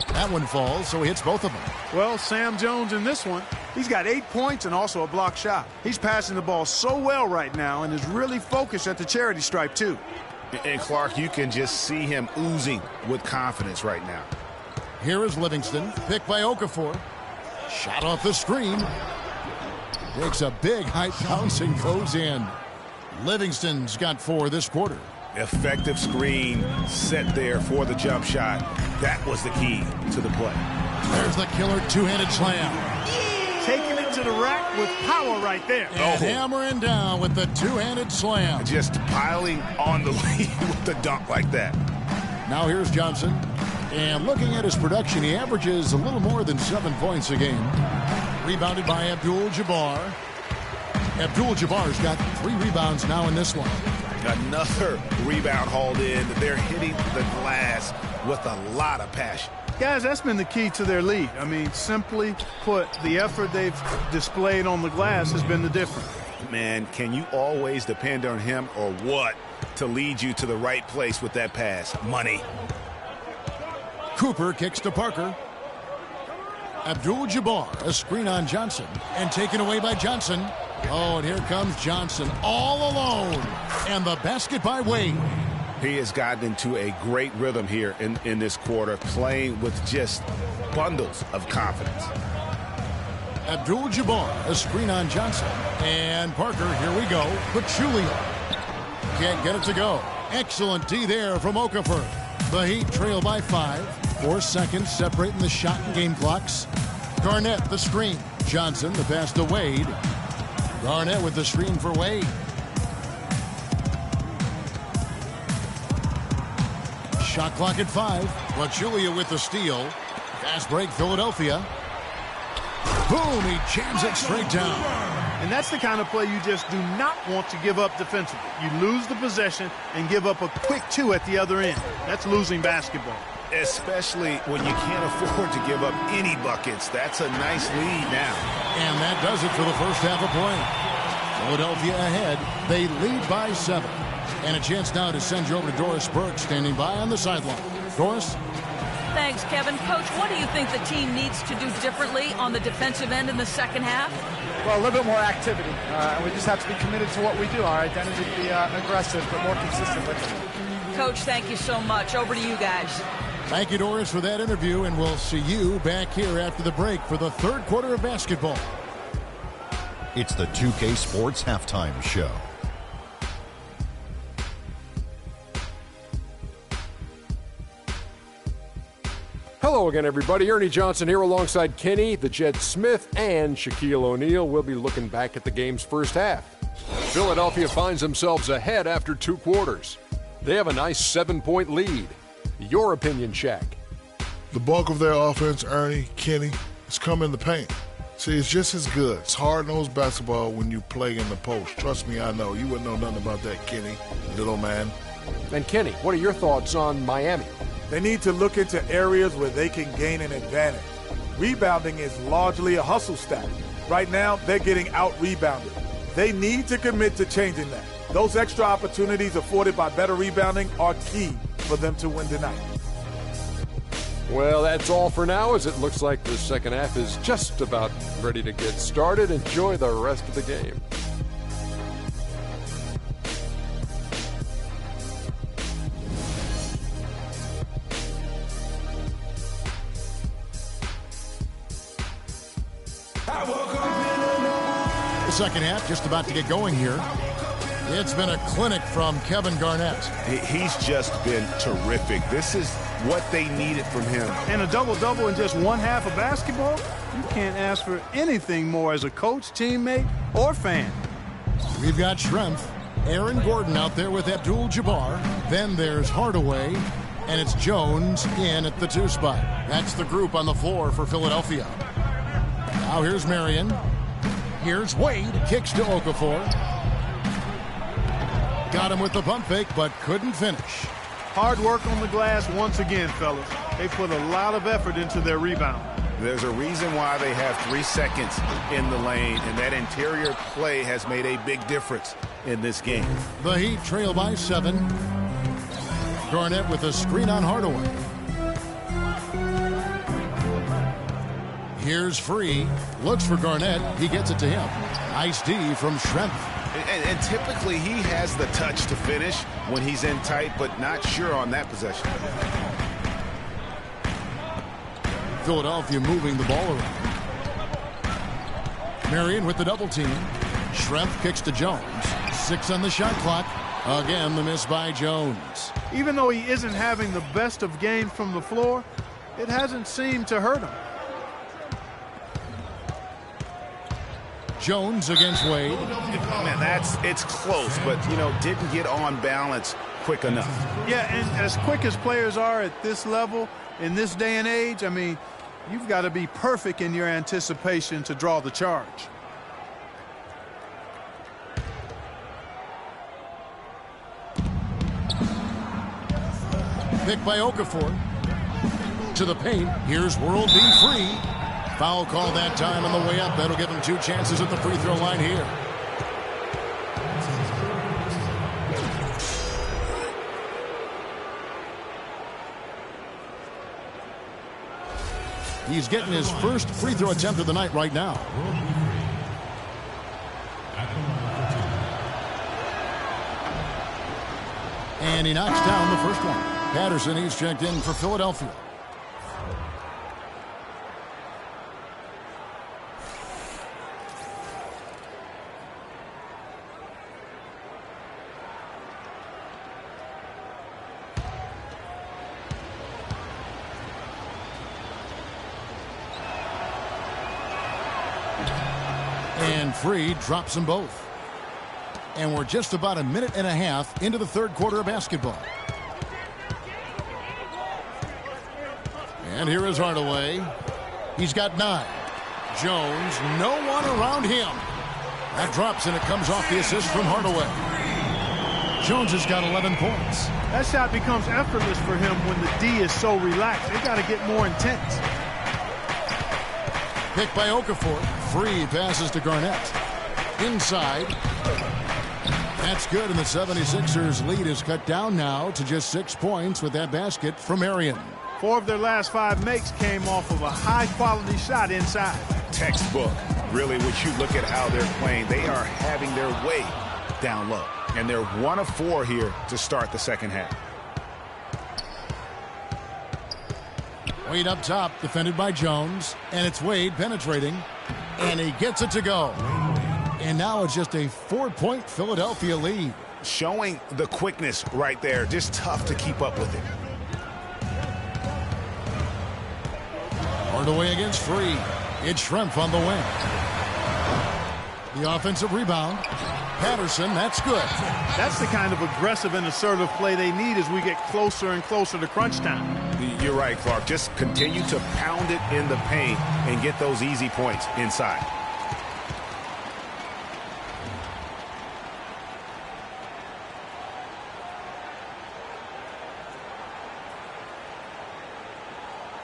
That one falls, so he hits both of them. Well, Sam Jones in this one, he's got 8 points and also a block shot. He's passing the ball so well right now and is really focused at the charity stripe, too. And, Clark, you can just see him oozing with confidence right now. Here is Livingston, picked by Okafor. Shot off the screen. Takes a big height bounce and goes in. Livingston's got 4 this quarter. Effective screen set there for the jump shot. That was the key to the play. There's the killer two-handed slam. Taking it to the rack with power right there. And hammering down with the two-handed slam. Just piling on the lead with the dunk like that. Now here's Johnson. And looking at his production, he averages a little more than 7 points a game. Rebounded by Abdul-Jabbar. Abdul-Jabbar's got 3 rebounds now in this one. Another rebound hauled in. They're hitting the glass with a lot of passion. Guys, that's been the key to their lead. I mean, simply put, the effort they've displayed on the glass has been the difference. Man, can you always depend on him or what to lead you to the right place with that pass? Money. Cooper kicks to Parker. Abdul-Jabbar, a screen on Johnson, and taken away by Johnson. Oh, and here comes Johnson all alone. And the basket by Wade. He has gotten into a great rhythm here in this quarter, playing with just bundles of confidence. Abdul-Jabbar, a screen on Johnson. And Parker, here we go. Pachulia. Can't get it to go. Excellent D there from Okafor. The Heat trail by 5. 4 seconds separating the shot and game clocks. Garnett, the screen. Johnson, the pass to Wade. Garnett with the screen for Wade. Shot clock at 5. Pachulia with the steal. Fast break, Philadelphia. Boom, he jams it straight down. And that's the kind of play you just do not want to give up defensively. You lose the possession and give up a quick 2 at the other end. That's losing basketball. Especially when you can't afford to give up any buckets. That's a nice lead now. And that does it for the first half of play. Philadelphia ahead. They lead by 7. And a chance now to send you over to Doris Burke, standing by on the sideline. Doris? Thanks, Kevin. Coach, what do you think the team needs to do differently on the defensive end in the second half? Well, a little bit more activity. We just have to be committed to what we do. Our identity to be aggressive, but more consistent with it. Coach, thank you so much. Over to you guys. Thank you, Doris, for that interview, and we'll see you back here after the break for the third quarter of basketball. It's the 2K Sports Halftime Show. Hello again, everybody. Ernie Johnson here alongside Kenny, the Jed Smith, and Shaquille O'Neal. We'll be looking back at the game's first half. Philadelphia finds themselves ahead after 2 quarters. They have a nice 7-point lead. Your opinion, Shaq? The bulk of their offense, Ernie, Kenny, has come in the paint. See, it's just as good. It's hard-nosed basketball when you play in the post. Trust me, I know. You wouldn't know nothing about that, Kenny, little man. And Kenny, what are your thoughts on Miami? They need to look into areas where they can gain an advantage. Rebounding is largely a hustle stat. Right now, they're getting out-rebounded. They need to commit to changing that. Those extra opportunities afforded by better rebounding are key for them to win tonight. Well, that's all for now, as it looks like the second half is just about ready to get started. Enjoy the rest of the game. The second half just about to get going here. It's been a clinic from Kevin Garnett. He's just been terrific. This is what they needed from him. And a double-double in just one half of basketball? You can't ask for anything more as a coach, teammate, or fan. We've got Schrempf, Aaron Gordon out there with Abdul-Jabbar. Then there's Hardaway, and it's Jones in at the 2 spot. That's the group on the floor for Philadelphia. Now here's Marion. Here's Wade, kicks to Okafor. Got him with the pump fake, but couldn't finish. Hard work on the glass once again, fellas. They put a lot of effort into their rebound. There's a reason why they have 3 seconds in the lane, and that interior play has made a big difference in this game. The Heat trail by 7. Garnett with a screen on Hardaway. Here's Free. Looks for Garnett. He gets it to him. Nice D from Schrempf. And typically he has the touch to finish when he's in tight, but not sure on that possession. Philadelphia moving the ball around. Marion with the double team. Schrempf kicks to Jones. 6 on the shot clock. Again, the miss by Jones. Even though he isn't having the best of games from the floor, it hasn't seemed to hurt him. Jones against Wade. Man, it's close, but, didn't get on balance quick enough. Yeah, and as quick as players are at this level, in this day and age, I mean, you've got to be perfect in your anticipation to draw the charge. Pick by Okafor. To the paint. Here's World B. Free. Foul call that time on the way up. That'll give him 2 chances at the free throw line here. He's getting his first free throw attempt of the night right now. And he knocks down the first one. Patterson, he's checked in for Philadelphia. And Free drops them both. And we're just about a minute and a half into the third quarter of basketball. And here is Hardaway. He's got 9. Jones, no one around him. That drops and it comes off the assist from Hardaway. Jones has got 11 points. That shot becomes effortless for him when the D is so relaxed. They got to get more intense. Pick by Okafor. Free passes to Garnett. Inside. That's good, and the 76ers lead is cut down now to just 6 points with that basket from Marion. 4 of their last 5 makes came off of a high-quality shot inside. Textbook. Really, when you look at how they're playing, they are having their way down low. And they're 1 of 4 here to start the second half. Wade up top, defended by Jones. And it's Wade penetrating. And he gets it to go. And now it's just a 4-point Philadelphia lead. Showing the quickness right there. Just tough to keep up with it. Hardaway against Free. It's Schrempf on the wing. The offensive rebound. Patterson, that's good. That's the kind of aggressive and assertive play they need as we get closer and closer to crunch time. You're right, Clark. Just continue to pound it in the paint and get those easy points inside.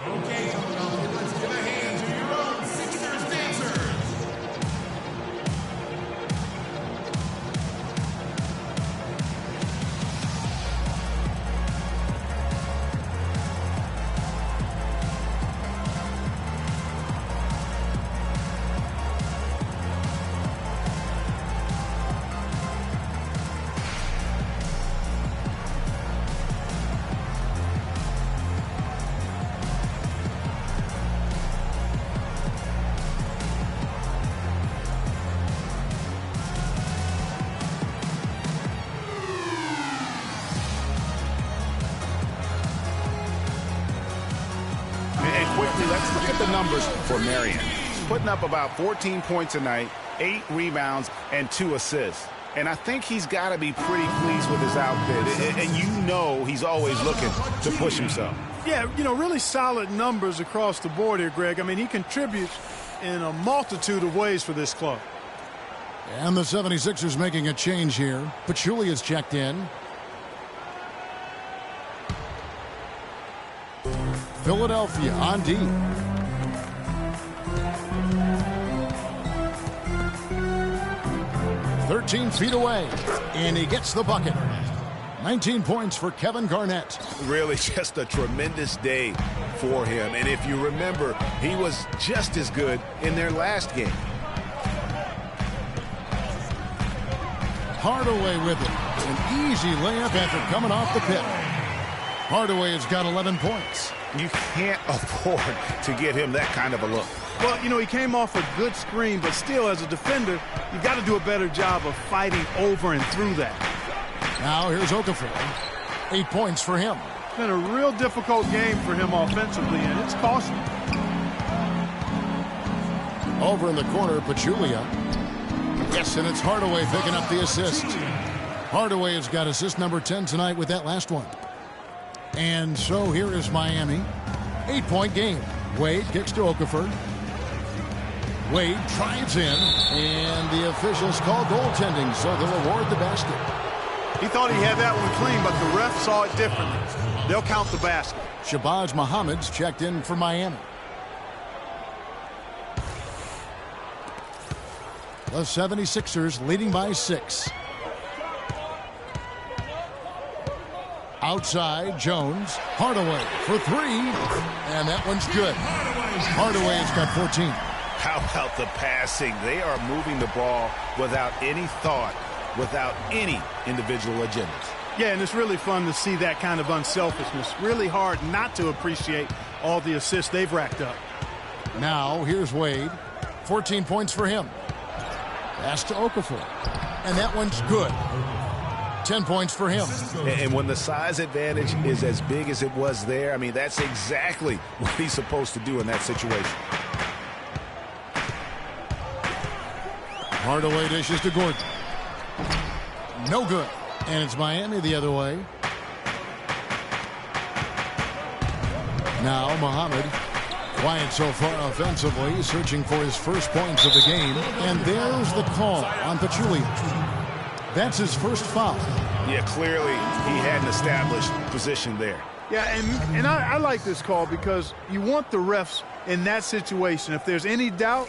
Okay, Philadelphia, let's get a hand to your own Sixers dancers. Let's look at the numbers for Marion. Putting up about 14 points a night, 8 rebounds, and 2 assists. And I think he's got to be pretty pleased with his outfit. And he's always looking to push himself. Yeah, really solid numbers across the board here, Greg. I mean, he contributes in a multitude of ways for this club. And the 76ers making a change here. Pachulia is checked in. Philadelphia on D. "13 feet away, and he gets the bucket. 19 points for Kevin Garnett. Really just a tremendous day for him. And if you remember, he was just as good in their last game. Hardaway with it. An easy layup after coming off the pit. Hardaway has got 11 points. You can't afford to get him that kind of a look. Well, you know, he came off a good screen, but still, as a defender, you got to do a better job of fighting over and through that. Now here's Okafor. 8 points for him. It's been a real difficult game for him offensively, and it's costly. Over in the corner, Pachulia. Yes, and it's Hardaway picking up the assist. Hardaway has got assist number 10 tonight with that last one. And so here is Miami. 8-point game. Wade kicks to Okafor. Wade drives in, and the officials call goaltending, so they'll award the basket. He thought he had that one clean, but the ref saw it differently. They'll count the basket. Shabazz Muhammad's checked in for Miami. The 76ers leading by 6. Outside, Jones. Hardaway for 3. And that one's good. Hardaway has got 14. How about the passing? They are moving the ball without any thought, without any individual agendas. Yeah, and it's really fun to see that kind of unselfishness. Really hard not to appreciate all the assists they've racked up. Now, here's Wade. 14 points for him. Pass to Okafor. And that one's good. 10 points for him. And when the size advantage is as big as it was there, I mean, that's exactly what he's supposed to do in that situation. Hardaway dishes to Gordon. No good. And it's Miami the other way. Now Muhammad. Quiet so far offensively, searching for his first points of the game. And there's the call on Pachulia. That's his first foul. Yeah, clearly he had an established position there. Yeah, and I like this call because you want the refs in that situation. If there's any doubt,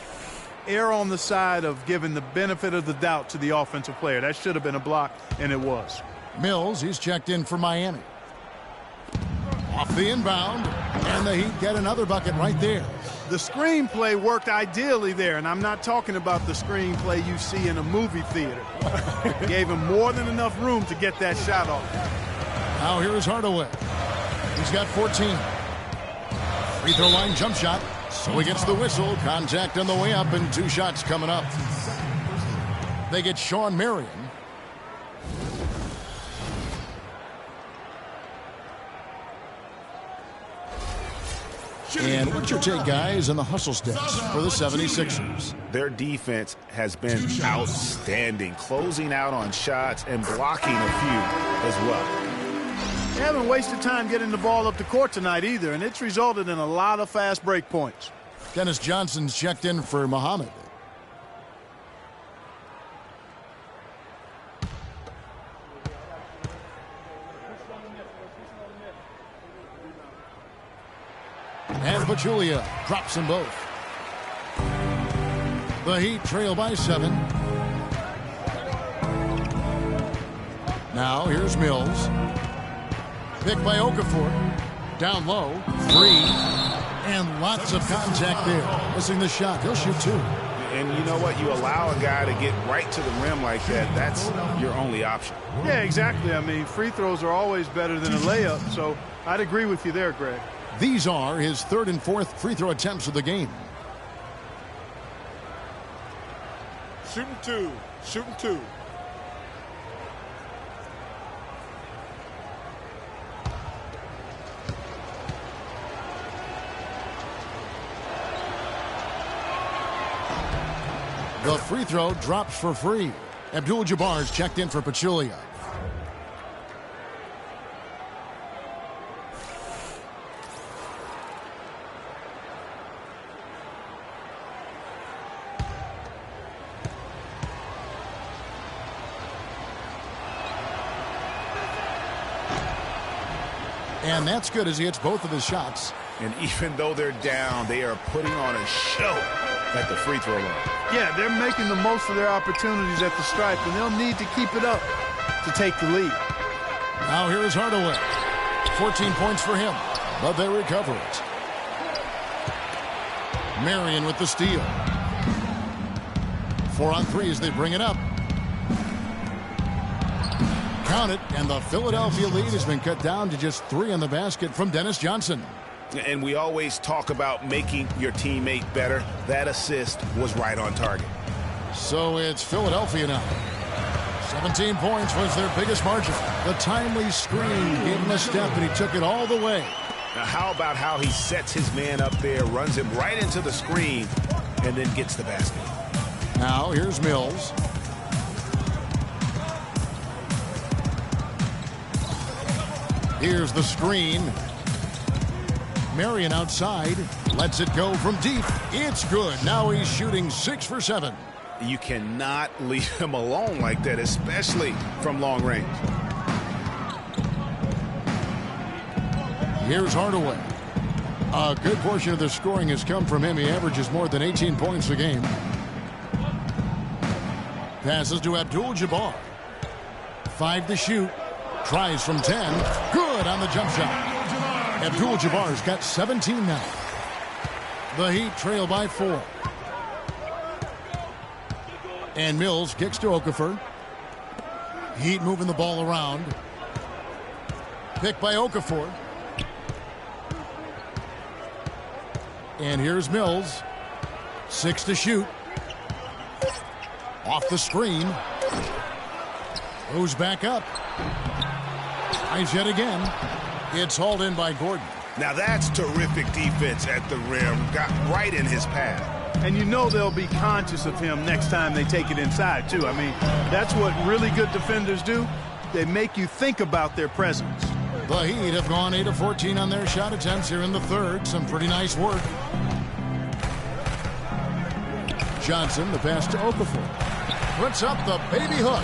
err on the side of giving the benefit of the doubt to the offensive player. That should have been a block, and it was. Mills, he's checked in for Miami. Off the inbound, and the Heat get another bucket right there. The screenplay worked ideally there, and I'm not talking about the screenplay you see in a movie theater. Gave him more than enough room to get that shot off. Now here is Hardaway. He's got 14. Free throw line jump shot. So he gets the whistle. Contact on the way up, and 2 shots coming up. They get Sean Marion. And what's your take, guys, on the hustle steps for the 76ers? Their defense has been outstanding, closing out on shots and blocking a few as well. They haven't wasted time getting the ball up the court tonight either, and it's resulted in a lot of fast break points. Dennis Johnson's checked in for Muhammad. And Pachulia drops them both. The Heat trail by 7. Now here's Mills. Picked by Okafor. Down low. 3. And lots of contact there. Missing the shot. He'll shoot 2. And you know what? You allow a guy to get right to the rim like that. That's your only option. Yeah, exactly. I mean, free throws are always better than a layup, so I'd agree with you there, Greg. These are his 3rd and 4th free throw attempts of the game. Shooting 2. Shooting 2. The free throw drops for free. Abdul-Jabbar's checked in for Pachulia. And that's good as he hits both of his shots. And even though they're down, they are putting on a show at the free throw line. Yeah, they're making the most of their opportunities at the stripe, and they'll need to keep it up to take the lead. Now here is Hardaway. 14 points for him, but they recover it. Marion with the steal. 4 on 3 as they bring it up. Count it, and the Philadelphia lead has been cut down to just 3 in the basket from Dennis Johnson. And we always talk about making your teammate better. That assist was right on target. So it's Philadelphia now. 17 points was their biggest margin. The timely screen gave him a step, and he took it all the way. Now, how about how he sets his man up there, runs him right into the screen, and then gets the basket? Now, here's Mills. Here's the screen. Marion outside. Lets it go from deep. It's good. Now he's shooting 6 for 7. You cannot leave him alone like that, especially from long range. Here's Hardaway. A good portion of the scoring has come from him. He averages more than 18 points a game. Passes to Abdul-Jabbar. 5 to shoot. Tries from 10. Good on the jump shot. Abdul-Jabbar's got 17 now. The Heat trail by 4. And Mills kicks to Okafor. Heat moving the ball around. Picked by Okafor. And here's Mills. 6 to shoot. Off the screen. Goes back up. Tries yet again. It's hauled in by Gordon. Now that's terrific defense at the rim. Got right in his path. And you know they'll be conscious of him next time they take it inside, too. I mean, that's what really good defenders do. They make you think about their presence. The Heat have gone 8 of 14 on their shot attempts here in the third. Some pretty nice work. Johnson, the pass to Okafor. Puts up the baby hook.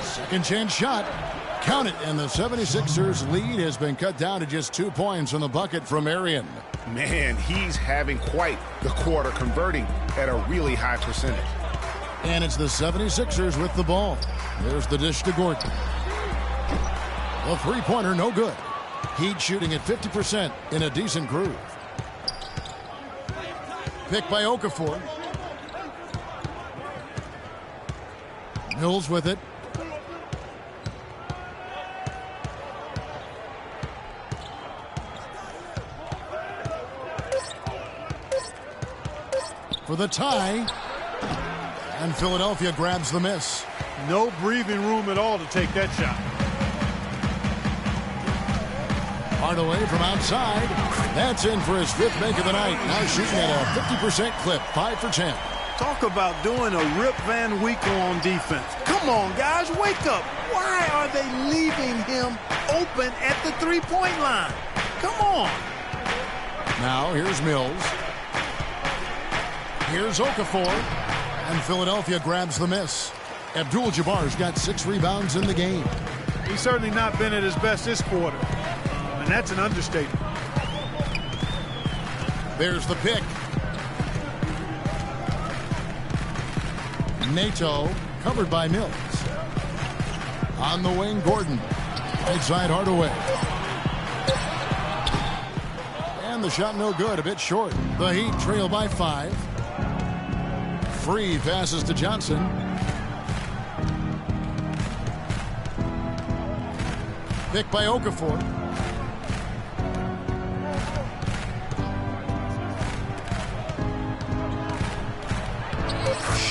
Second chance shot. Count it, and the 76ers lead has been cut down to just 2 points on the bucket from Marion. Man, he's having quite the quarter, converting at a really high percentage. And it's the 76ers with the ball. There's the dish to Gordon. The three-pointer, no good. Heat shooting at 50% in a decent groove. Picked by Okafor. Mills with it. For the tie. And Philadelphia grabs the miss. No breathing room at all to take that shot. Hardaway from outside. That's in for his 5th make of the night. Now shooting at a 50% clip. 5 for 10. Talk about doing a Rip Van Winkle on defense. Come on, guys, wake up. Why are they leaving him open at the three-point line? Come on. Now here's Mills. Here's Okafor. And Philadelphia grabs the miss. Abdul-Jabbar's got 6 rebounds in the game. He's certainly not been at his best this quarter. And that's an understatement. There's the pick. Nato covered by Mills. On the wing, Gordon. Right side, Hardaway. And the shot no good, a bit short. The Heat trail by 5. Free passes to Johnson. Picked by Okafor.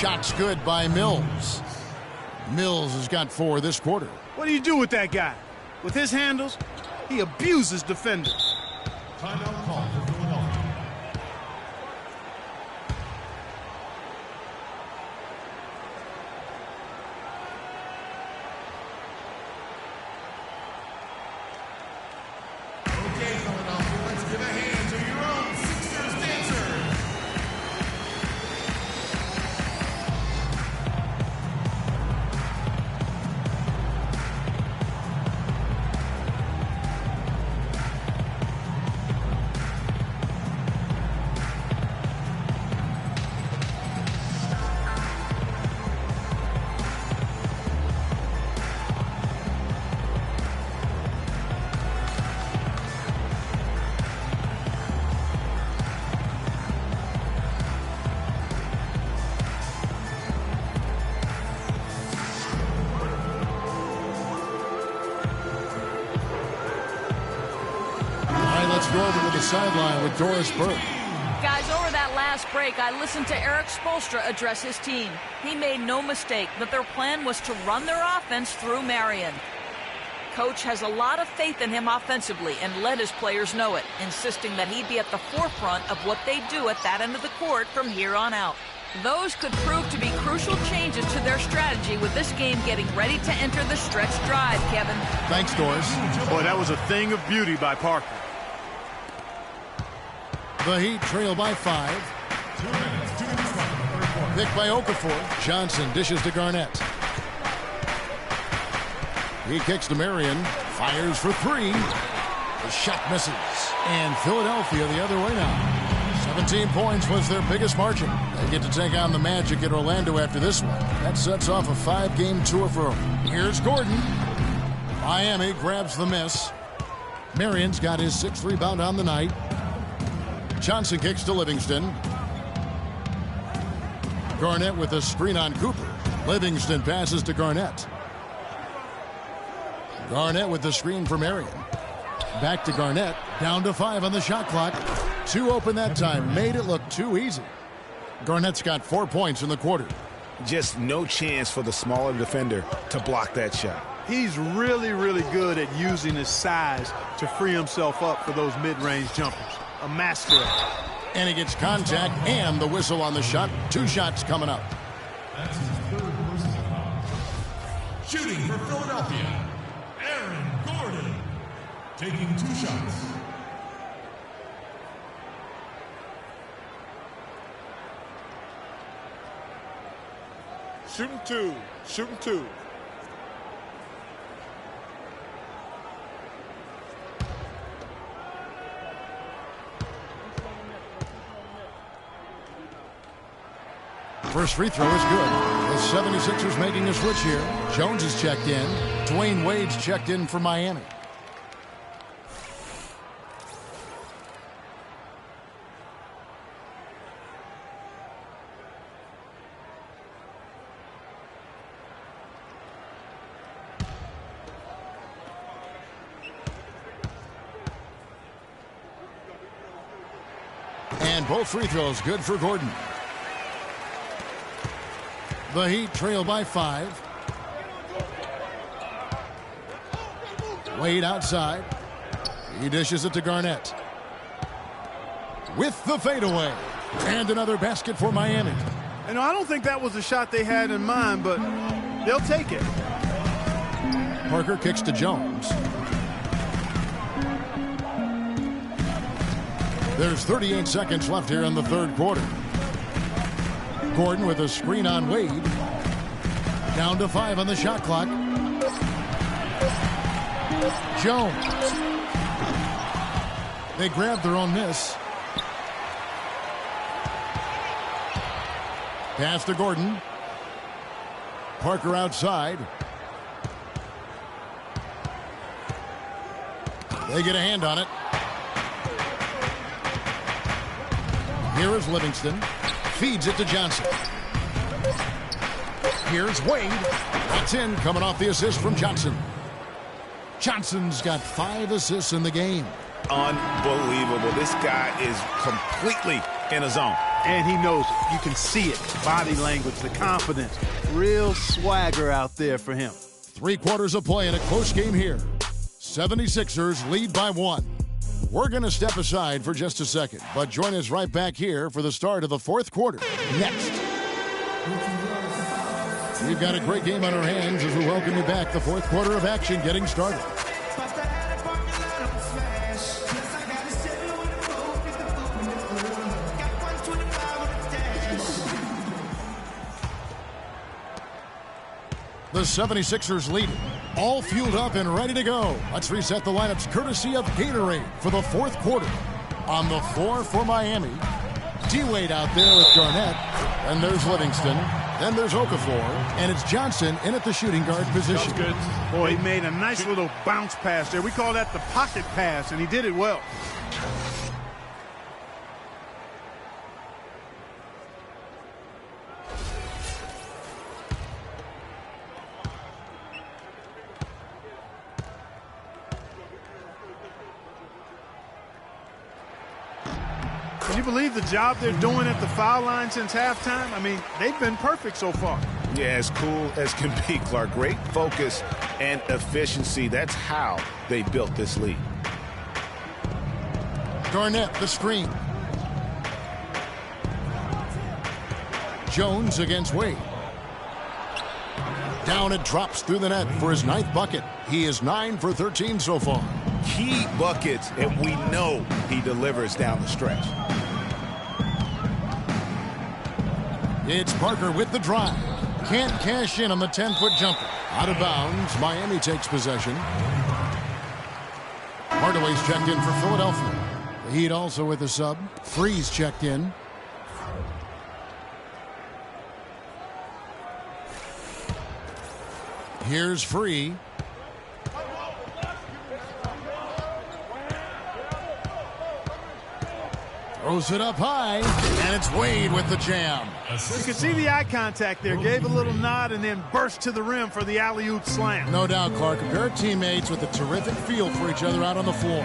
Shots good by Mills. Mills has got 4 this quarter. What do you do with that guy? With his handles, he abuses defenders. Timeout call for Philadelphia. Okay, Philadelphia, let's give a hand to your own Sixers dancers. sideline with Doris Burke. Guys, over that last break, I listened to Eric Spoelstra address his team. He made no mistake that their plan was to run their offense through Marion. Coach has a lot of faith in him offensively and let his players know it, insisting that he be at the forefront of what they do at that end of the court from here on out. Those could prove to be crucial changes to their strategy with this game getting ready to enter the stretch drive, Kevin. Thanks, Doris. Boy, that was a thing of beauty by Parker. The Heat trail by 5. 2 minutes to the start of the third quarter. Picked by Okafor. Johnson dishes to Garnett. He kicks to Marion. Fires for 3. The shot misses. And Philadelphia the other way now. 17 points was their biggest margin. They get to take on the Magic at Orlando after this one. That sets off a 5-game tour for them. Here's Gordon. Miami grabs the miss. Marion's got his 6th rebound on the night. Johnson kicks to Livingston. Garnett with a screen on Cooper. Livingston passes to Garnett. Garnett with the screen for Marion. Back to Garnett. Down to 5 on the shot clock. 2 open that time. Made it look too easy. Garnett's got 4 points in the quarter. Just no chance for the smaller defender to block that shot. He's really, really good at using his size to free himself up for those mid-range jumpers. A master at it. And he gets contact and the whistle on the shot. 2 shots coming up. That's his 3rd personal foul. Shooting for Philadelphia, Aaron Gordon. Taking 2 shots. Shooting 2. Shooting 2. First free throw is good. The 76ers making a switch here. Jones is checked in. Dwayne Wade's checked in for Miami. And both free throws good for Gordon. The Heat trail by 5. Wade outside. He dishes it to Garnett. With the fadeaway. And another basket for Miami. You know, I don't think that was the shot they had in mind, but they'll take it. Parker kicks to Jones. There's 38 seconds left here in the 3rd quarter. Gordon with a screen on Wade. Down to 5 on the shot clock. Jones. They grab their own miss. Pass to Gordon. Parker outside. They get a hand on it. Here is Livingston. Feeds it to Johnson. Here's Wade. That's in, coming off the assist from Johnson. Johnson's got 5 assists in the game. Unbelievable. This guy is completely in a zone. And he knows it. You can see it. Body language, the confidence. Real swagger out there for him. 3 quarters of play in a close game here. 76ers lead by 1. We're going to step aside for just a second, but join us right back here for the start of the 4th quarter. Next. We've got a great game on our hands as we welcome you back. The 4th quarter of action getting started. The 76ers lead, all fueled up and ready to go. Let's reset the lineups courtesy of Gatorade for the 4th quarter. On the floor for Miami, D-Wade out there with Garnett. And there's Livingston. Then there's Okafor. And it's Johnson in at the shooting guard position. Good. Boy, he made a nice little bounce pass there. We call that the pocket pass, and he did it well. Can you believe the job they're doing at the foul line since halftime? I mean, they've been perfect so far. Yeah, as cool as can be, Clark. Great focus and efficiency. That's how they built this lead. Garnett, the screen. Jones against Wade. Down it drops through the net for his 9th bucket. He is 9 for 13 so far. Key buckets, and we know he delivers down the stretch. It's Parker with the drive. Can't cash in on the 10-foot jumper. Out of bounds. Miami takes possession. Hardaway's checked in for Philadelphia. The Heat also with a sub. Freeze checked in. Here's Free. Throws it up high, and it's Wade with the jam. You can see the eye contact there. Gave a little nod and then burst to the rim for the alley-oop slam. No doubt, Clark. A pair of teammates with a terrific feel for each other out on the floor.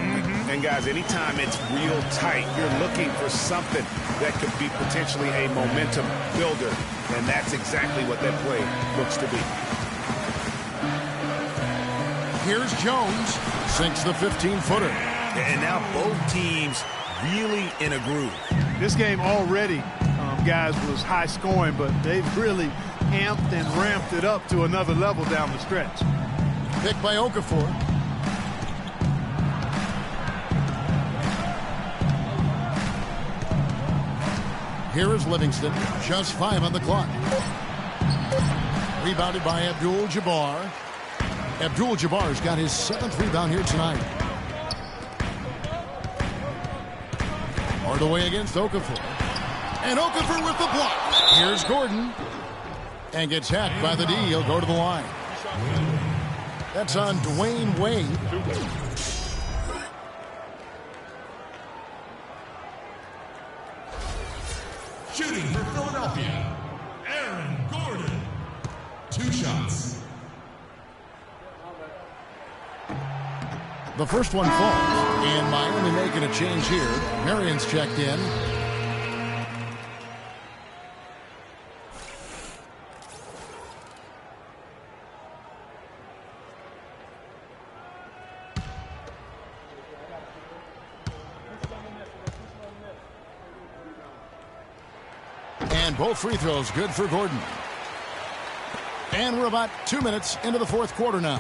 And, guys, anytime it's real tight, you're looking for something that could be potentially a momentum builder, and that's exactly what that play looks to be. Here's Jones. Sinks the 15-footer. And now both teams really in a groove. This game already, guys, was high scoring, but they've really amped and ramped it up to another level down the stretch. Picked by Okafor. Here is Livingston. Just 5 on the clock. Rebounded by Abdul-Jabbar. Abdul-Jabbar's got his 7th rebound here tonight. Hardaway against Okafor. And Okafor with the block. Here's Gordon. And gets hacked by the D. He'll go to the line. That's on Dwayne Wade. Shooting for Philadelphia, Aaron Gordon. 2 shots. The first one falls, and Miami making a change here. Marion's checked in. And both free throws good for Gordon. And we're about 2 minutes into the 4th quarter now.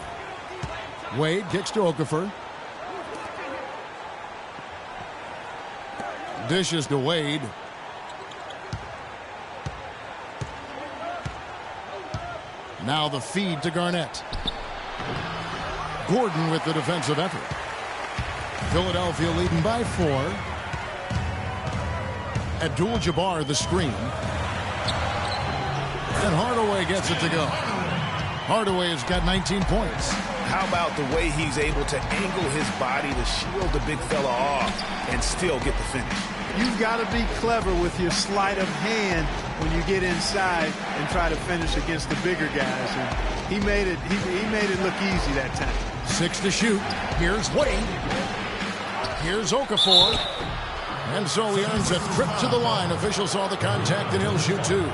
Wade kicks to Okafor. Dishes to Wade. Now the feed to Garnett. Gordon with the defensive effort. Philadelphia leading by 4. Abdul-Jabbar the screen. And Hardaway gets it to go. Hardaway has got 19 points. How about the way he's able to angle his body to shield the big fella off and still get the finish? You've got to be clever with your sleight of hand when you get inside and try to finish against the bigger guys. And he made it look easy that time. 6 to shoot. Here's Wade. Here's Okafor. And so he earns a trip to the line. Official saw the contact and he'll shoot 2.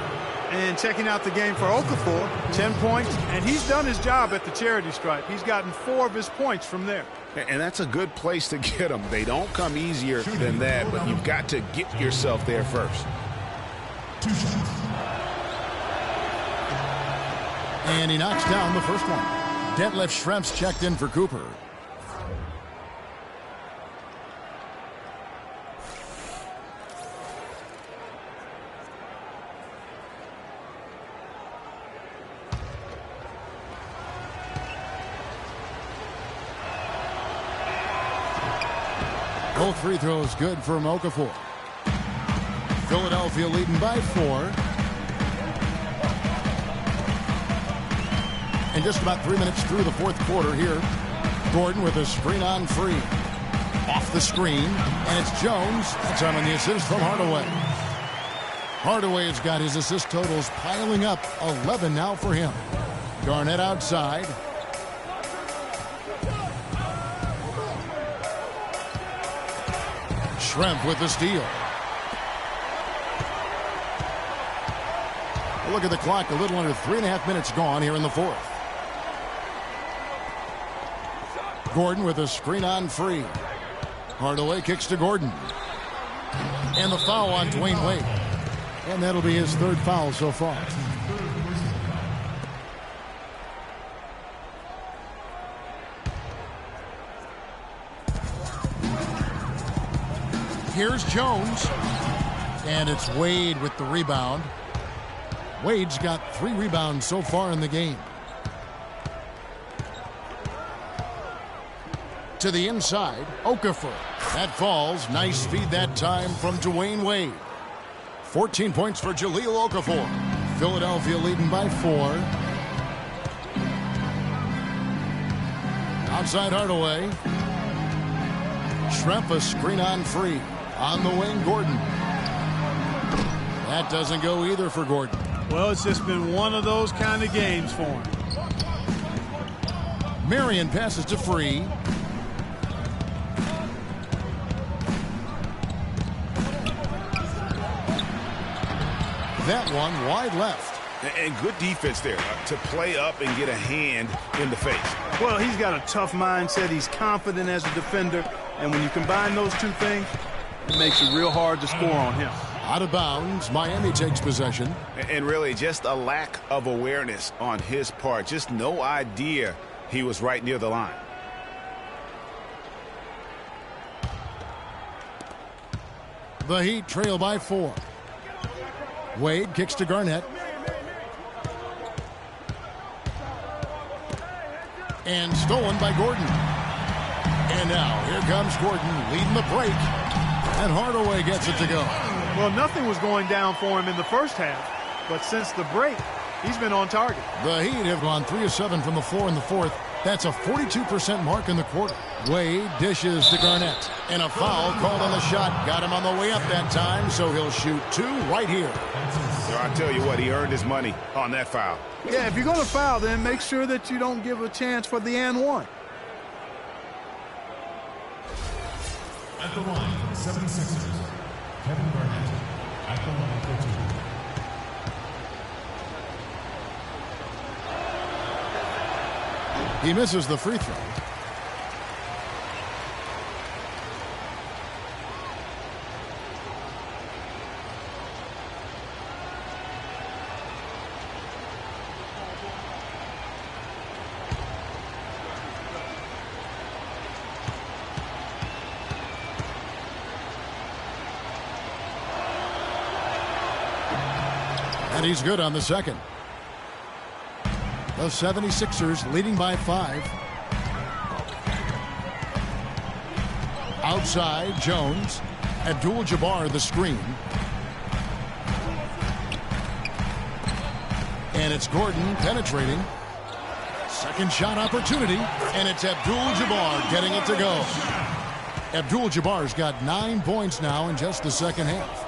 And checking out the game for Okafor, 10 points, and he's done his job at the charity stripe. He's gotten 4 of his points from there. And that's a good place to get them. They don't come easier than that, but you've got to get yourself there first. 2 shots. And he knocks down the first one. Detlef Schrempf's checked in for Cooper. Both free throws good for Okafor. Philadelphia leading by 4. And just about 3 minutes through the 4th quarter here. Gordon with a screen on Free. Off the screen, and it's Jones. That's on the assist from Hardaway. Hardaway has got his assist totals piling up. 11 now for him. Garnett outside. Schrempf with the steal. Look at the clock, a little under 3.5 minutes gone here in the fourth. Gordon with a screen on Free. Hardaway kicks to Gordon. And the foul on Dwayne Wade. And that'll be his third foul so far. Here's Jones. And it's Wade with the rebound. Wade's got 3 rebounds so far in the game. To the inside, Okafor. That falls. Nice feed that time from Dwayne Wade. 14 points for Jahlil Okafor. Philadelphia leading by 4. Outside Hardaway. Schrempf a screen on Free. On the wing, Gordon. That doesn't go either for Gordon. Well, it's just been one of those kind of games for him. Marion passes to Free. That one wide left. And good defense there to play up and get a hand in the face. Well, he's got a tough mindset. He's confident as a defender. And when you combine those two things, it makes it real hard to score on him. Out of bounds, Miami takes possession. And really just a lack of awareness on his part. Just no idea he was right near the line. The Heat trail by 4. Wade kicks to Garnett. And stolen by Gordon. And now here comes Gordon leading the break. And Hardaway gets it to go. Well, nothing was going down for him in the first half. But since the break, he's been on target. The Heat have gone 3 of 7 from the floor in the fourth. That's a 42% mark in the quarter. Wade dishes to Garnett. And a foul called on the shot. Got him on the way up that time, so he'll shoot 2 right here. So I tell you what, he earned his money on that foul. Yeah, if you're going to foul, then make sure that you don't give a chance for the and one. At the line, 76ers, Kevin Garnett. At the line for 2. He misses the free throw. And he's good on the second. The 76ers leading by 5. Outside, Jones. Abdul-Jabbar the screen. And it's Gordon penetrating. Second shot opportunity. And it's Abdul-Jabbar getting it to go. Abdul-Jabbar's got 9 points now in just the second half.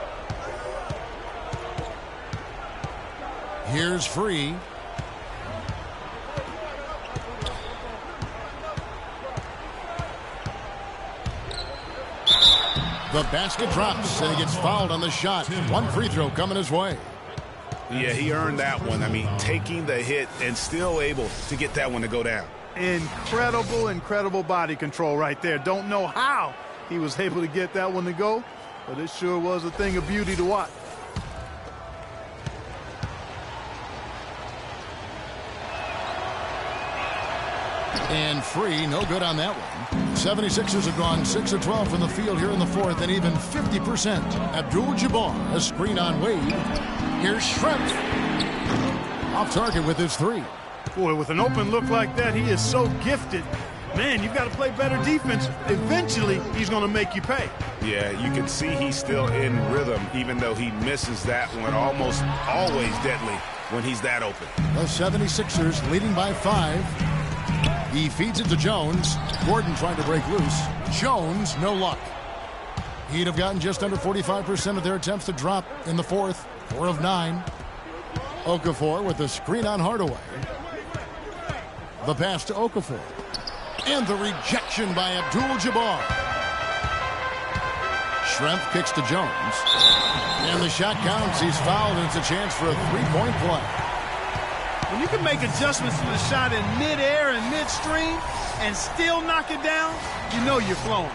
Here's Free. The basket drops, and he gets fouled on the shot. 1 free throw coming his way. Yeah, he earned that one. I mean, taking the hit and still able to get that one to go down. Incredible body control right there. Don't know how he was able to get that one to go, but it sure was a thing of beauty to watch. And Free, no good on that one. 76ers have gone 6 of 12 from the field here in the fourth, and even 50%. Abdul-Jabbar, a screen on Wade. Here's Schrempf. Off target with his 3. Boy, with an open look like that, he is so gifted. Man, you've got to play better defense. Eventually, he's going to make you pay. Yeah, you can see he's still in rhythm, even though he misses that one. Almost always deadly when he's that open. The 76ers leading by 5. He feeds it to Jones. Gordon trying to break loose. Jones, no luck. He'd have gotten just under 45% of their attempts to drop in the fourth. 4 of 9. Okafor with the screen on Hardaway. The pass to Okafor. And the rejection by Abdul-Jabbar. Schrempf kicks to Jones. And the shot counts. He's fouled, and it's a chance for a three-point play. When you can make adjustments to the shot in midair and midstream and still knock it down, you know you're flowing.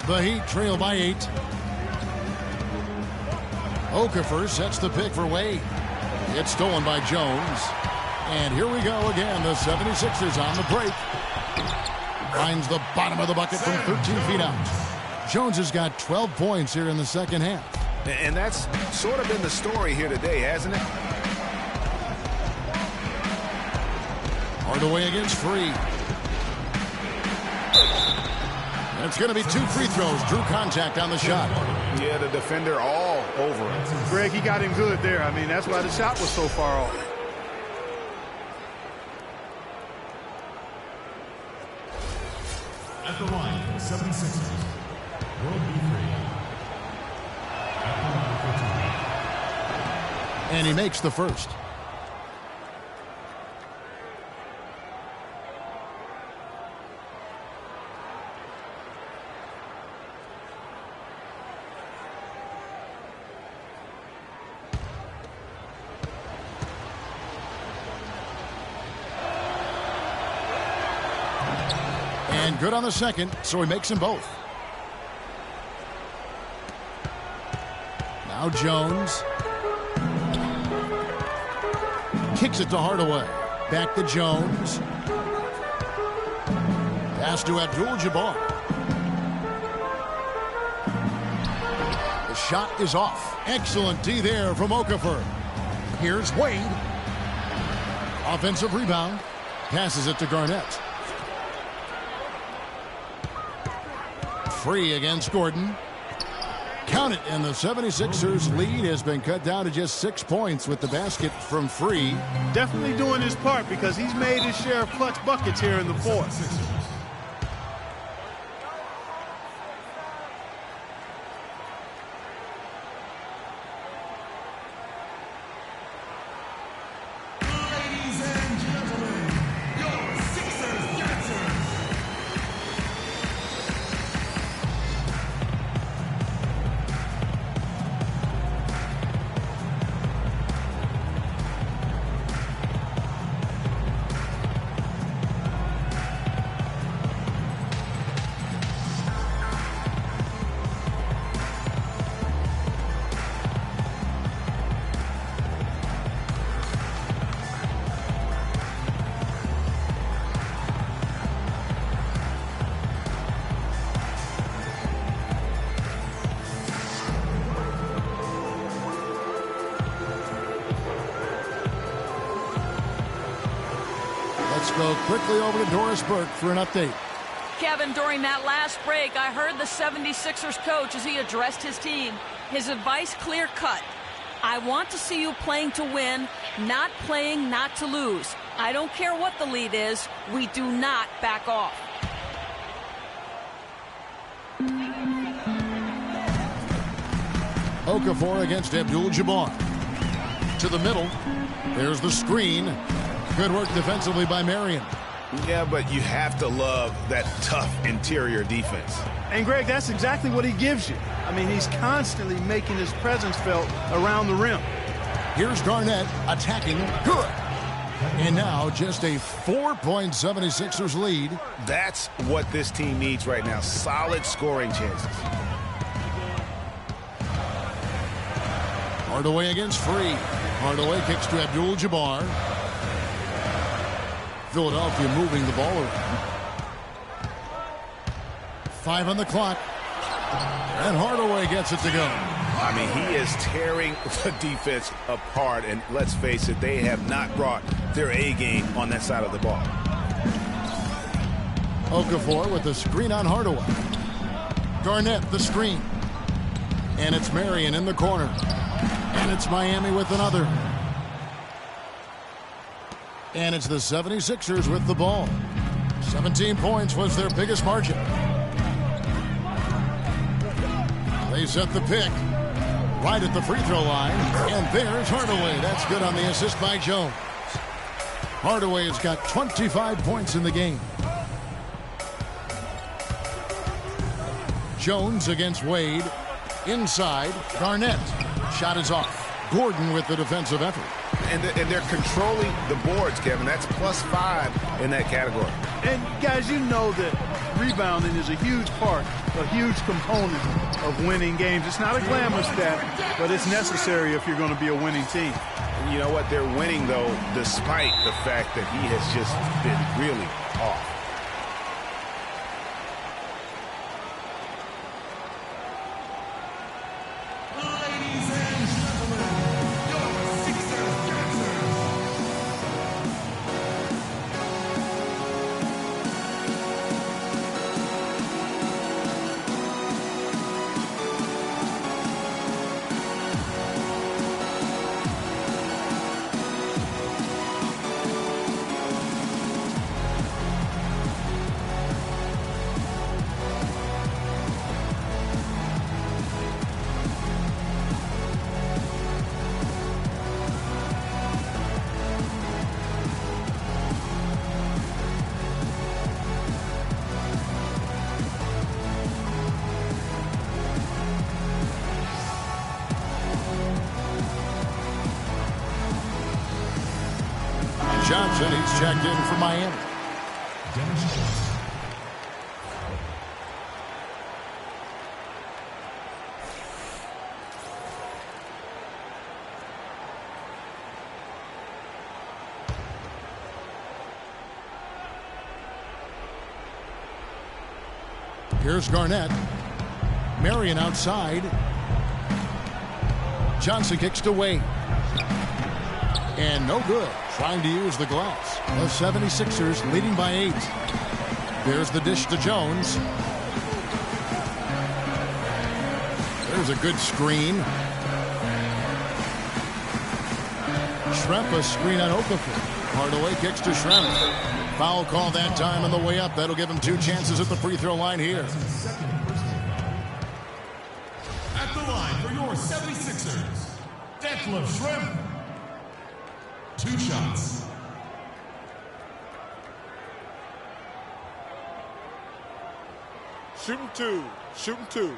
The Heat trail by 8. Okafor sets the pick for Wade. It's stolen by Jones. And here we go again. The 76ers on the break. Finds the bottom of the bucket from 13 feet out. Jones has got 12 points here in the second half. And that's sort of been the story here today, hasn't it? Hardaway against Free. And it's going to be 2 free throws. Drew contact on the shot. Yeah, the defender all over it. Greg, he got him good there. I mean, that's why the shot was so far off. At the line for the 76ers, World B3. At the line for 2. And he makes the first. Good on the second, so he makes them both. Now Jones. Kicks it to Hardaway. Back to Jones. Pass to Abdul-Jabbar. The shot is off. Excellent D there from Okafor. Here's Wade. Offensive rebound. Passes it to Garnett. Free against Gordon. Count it, and the 76ers lead has been cut down to just 6 points with the basket from Free. Definitely doing his part because he's made his share of clutch buckets here in the fourth. Let's go quickly over to Doris Burke for an update. Kevin, during that last break, I heard the 76ers coach as he addressed his team. His advice clear-cut. I want to see you playing to win, not playing not to lose. I don't care what the lead is. We do not back off. Okafor against Abdul-Jabbar. To the middle. There's the screen. Good work defensively by Marion. Yeah, but you have to love that tough interior defense. And, Greg, that's exactly what he gives you. I mean, he's constantly making his presence felt around the rim. Here's Garnett attacking. Good. And now just a 4-point 76ers lead. That's what this team needs right now. Solid scoring chances. Hardaway against Free. Hardaway kicks to Abdul-Jabbar. Philadelphia moving the ball around. 5 on the clock. And Hardaway gets it to go. I mean, he is tearing the defense apart. And let's face it, they have not brought their A game on that side of the ball. Okafor with the screen on Hardaway. Garnett, the screen. And it's Marion in the corner. And it's Miami with another. And it's the 76ers with the ball. 17 points was their biggest margin. They set the pick right at the free throw line. And there's Hardaway. That's good on the assist by Jones. Hardaway has got 25 points in the game. Jones against Wade. Inside, Garnett. Shot is off. Gordon with the defensive effort. And they're controlling the boards, Kevin. That's +5 in that category. And, guys, you know that rebounding is a huge part, a huge component of winning games. It's not a glamorous stat, but it's necessary if you're going to be a winning team. And you know what? They're winning, though, despite the fact that he has just been really off. Johnson, he's checked in for Miami. Here's Garnett. Marion outside. Johnson kicks to Wade. And no good. Trying to use the glass. The 76ers leading by 8. There's the dish to Jones. There's a good screen. Schrempf a screen on Okafor. Hardaway kicks to Schrempf. Foul call that time on the way up. That'll give him 2 chances at the free throw line here. At the line for your 76ers, Detlef Schrempf. 2 shots. Shooting 2. Shooting 2.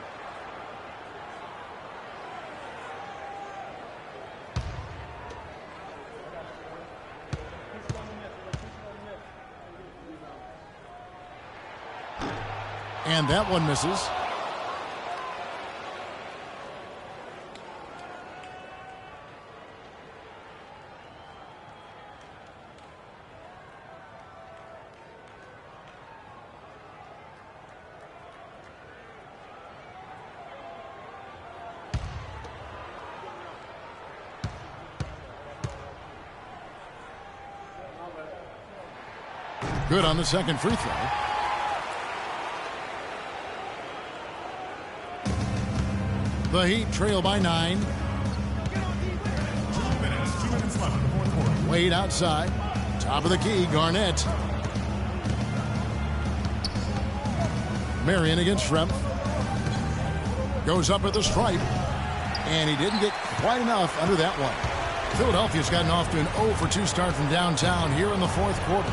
And that one misses. Good on the second free throw. The Heat trail by 9. 2 minutes left in the fourth quarter. Wade outside. Top of the key, Garnett. Marion against Schrempf. Goes up at the stripe. And he didn't get quite enough under that one. Philadelphia's gotten off to an 0 for 2 start from downtown here in the fourth quarter.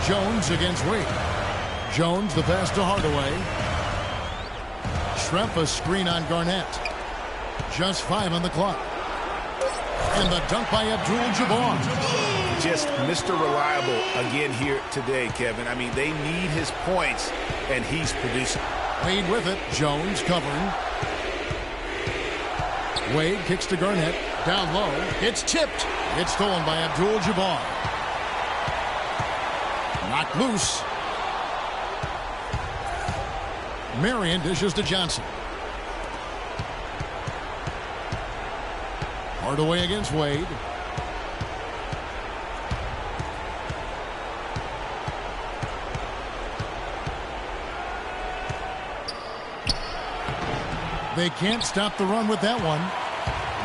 Jones against Wade. Jones the pass to Hardaway. Schrempf a screen on Garnett. Just 5 on the clock. And the dunk by Abdul-Jabbar. Just Mr. Reliable again here today, Kevin. I mean, they need his points, and he's producing. Wade with it. Jones covering. Wade kicks to Garnett. Down low. It's tipped. It's stolen by Abdul-Jabbar. Knocked loose. Marion dishes to Johnson. Hardaway against Wade. They can't stop the run with that one.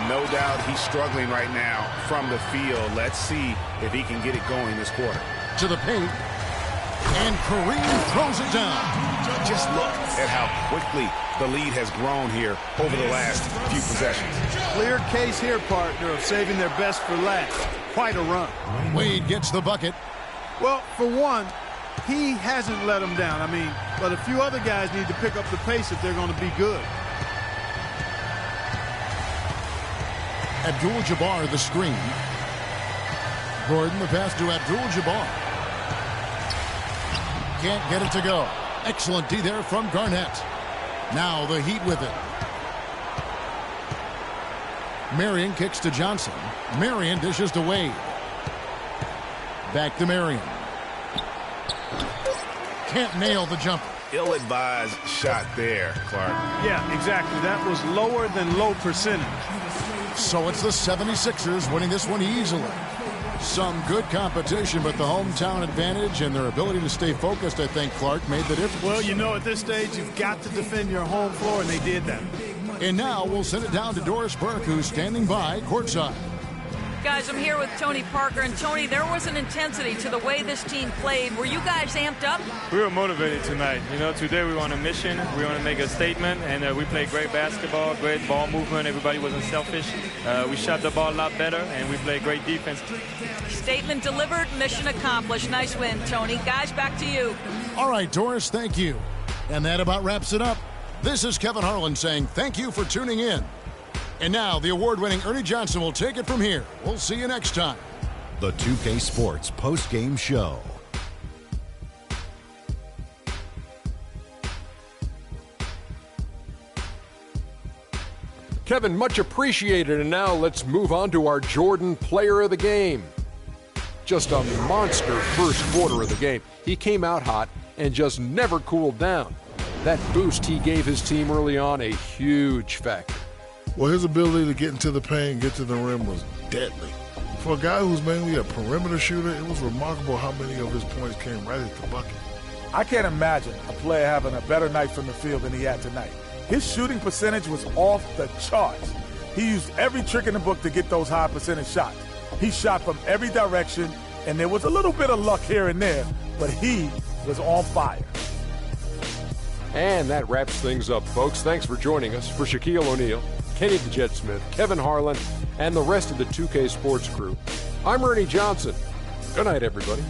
No doubt he's struggling right now from the field. Let's see if he can get it going this quarter. To the paint. And Kareem throws it down. Just look at how quickly the lead has grown here over the last few possessions. Clear case here, partner, of saving their best for last. Quite a run. Wade gets the bucket. Well, for one, he hasn't let them down. But a few other guys need to pick up the pace if they're going to be good. Abdul-Jabbar the screen. Gordon the pass to Abdul-Jabbar. Can't get it to go. Excellent D there from Garnett. Now the Heat with it. Marion kicks to Johnson. Marion dishes to Wade. Back to Marion. Can't nail the jumper. Ill-advised shot there, Clark. Yeah, exactly. That was lower than low percentage. So it's the 76ers winning this one easily. Some good competition, but the hometown advantage and their ability to stay focused, I think, Clark, made the difference. Well, at this stage, you've got to defend your home floor, and they did that. And now we'll send it down to Doris Burke, who's standing by courtside. Guys, I'm here with Tony Parker. And, Tony, there was an intensity to the way this team played. Were you guys amped up? We were motivated tonight. Today we were on a mission. We want to make a statement, and we played great basketball, great ball movement. Everybody wasn't selfish. We shot the ball a lot better, and we played great defense. Statement delivered, mission accomplished. Nice win, Tony. Guys, back to you. All right, Doris, thank you. And that about wraps it up. This is Kevin Harlan saying thank you for tuning in. And now the award-winning Ernie Johnson will take it from here. We'll see you next time. The 2K Sports post-game show. Kevin, much appreciated. And now let's move on to our Jordan Player of the Game. Just a monster first quarter of the game. He came out hot and just never cooled down. That boost he gave his team early on, a huge factor. Well, his ability to get into the paint, get to the rim was deadly. For a guy who's mainly a perimeter shooter, it was remarkable how many of his points came right at the bucket. I can't imagine a player having a better night from the field than he had tonight. His shooting percentage was off the charts. He used every trick in the book to get those high percentage shots. He shot from every direction, and there was a little bit of luck here and there, but he was on fire. And that wraps things up, folks. Thanks for joining us. For Shaquille O'Neal, Kenny the Jet Smith, Kevin Harlan, and the rest of the 2K Sports crew, I'm Ernie Johnson. Good night, everybody.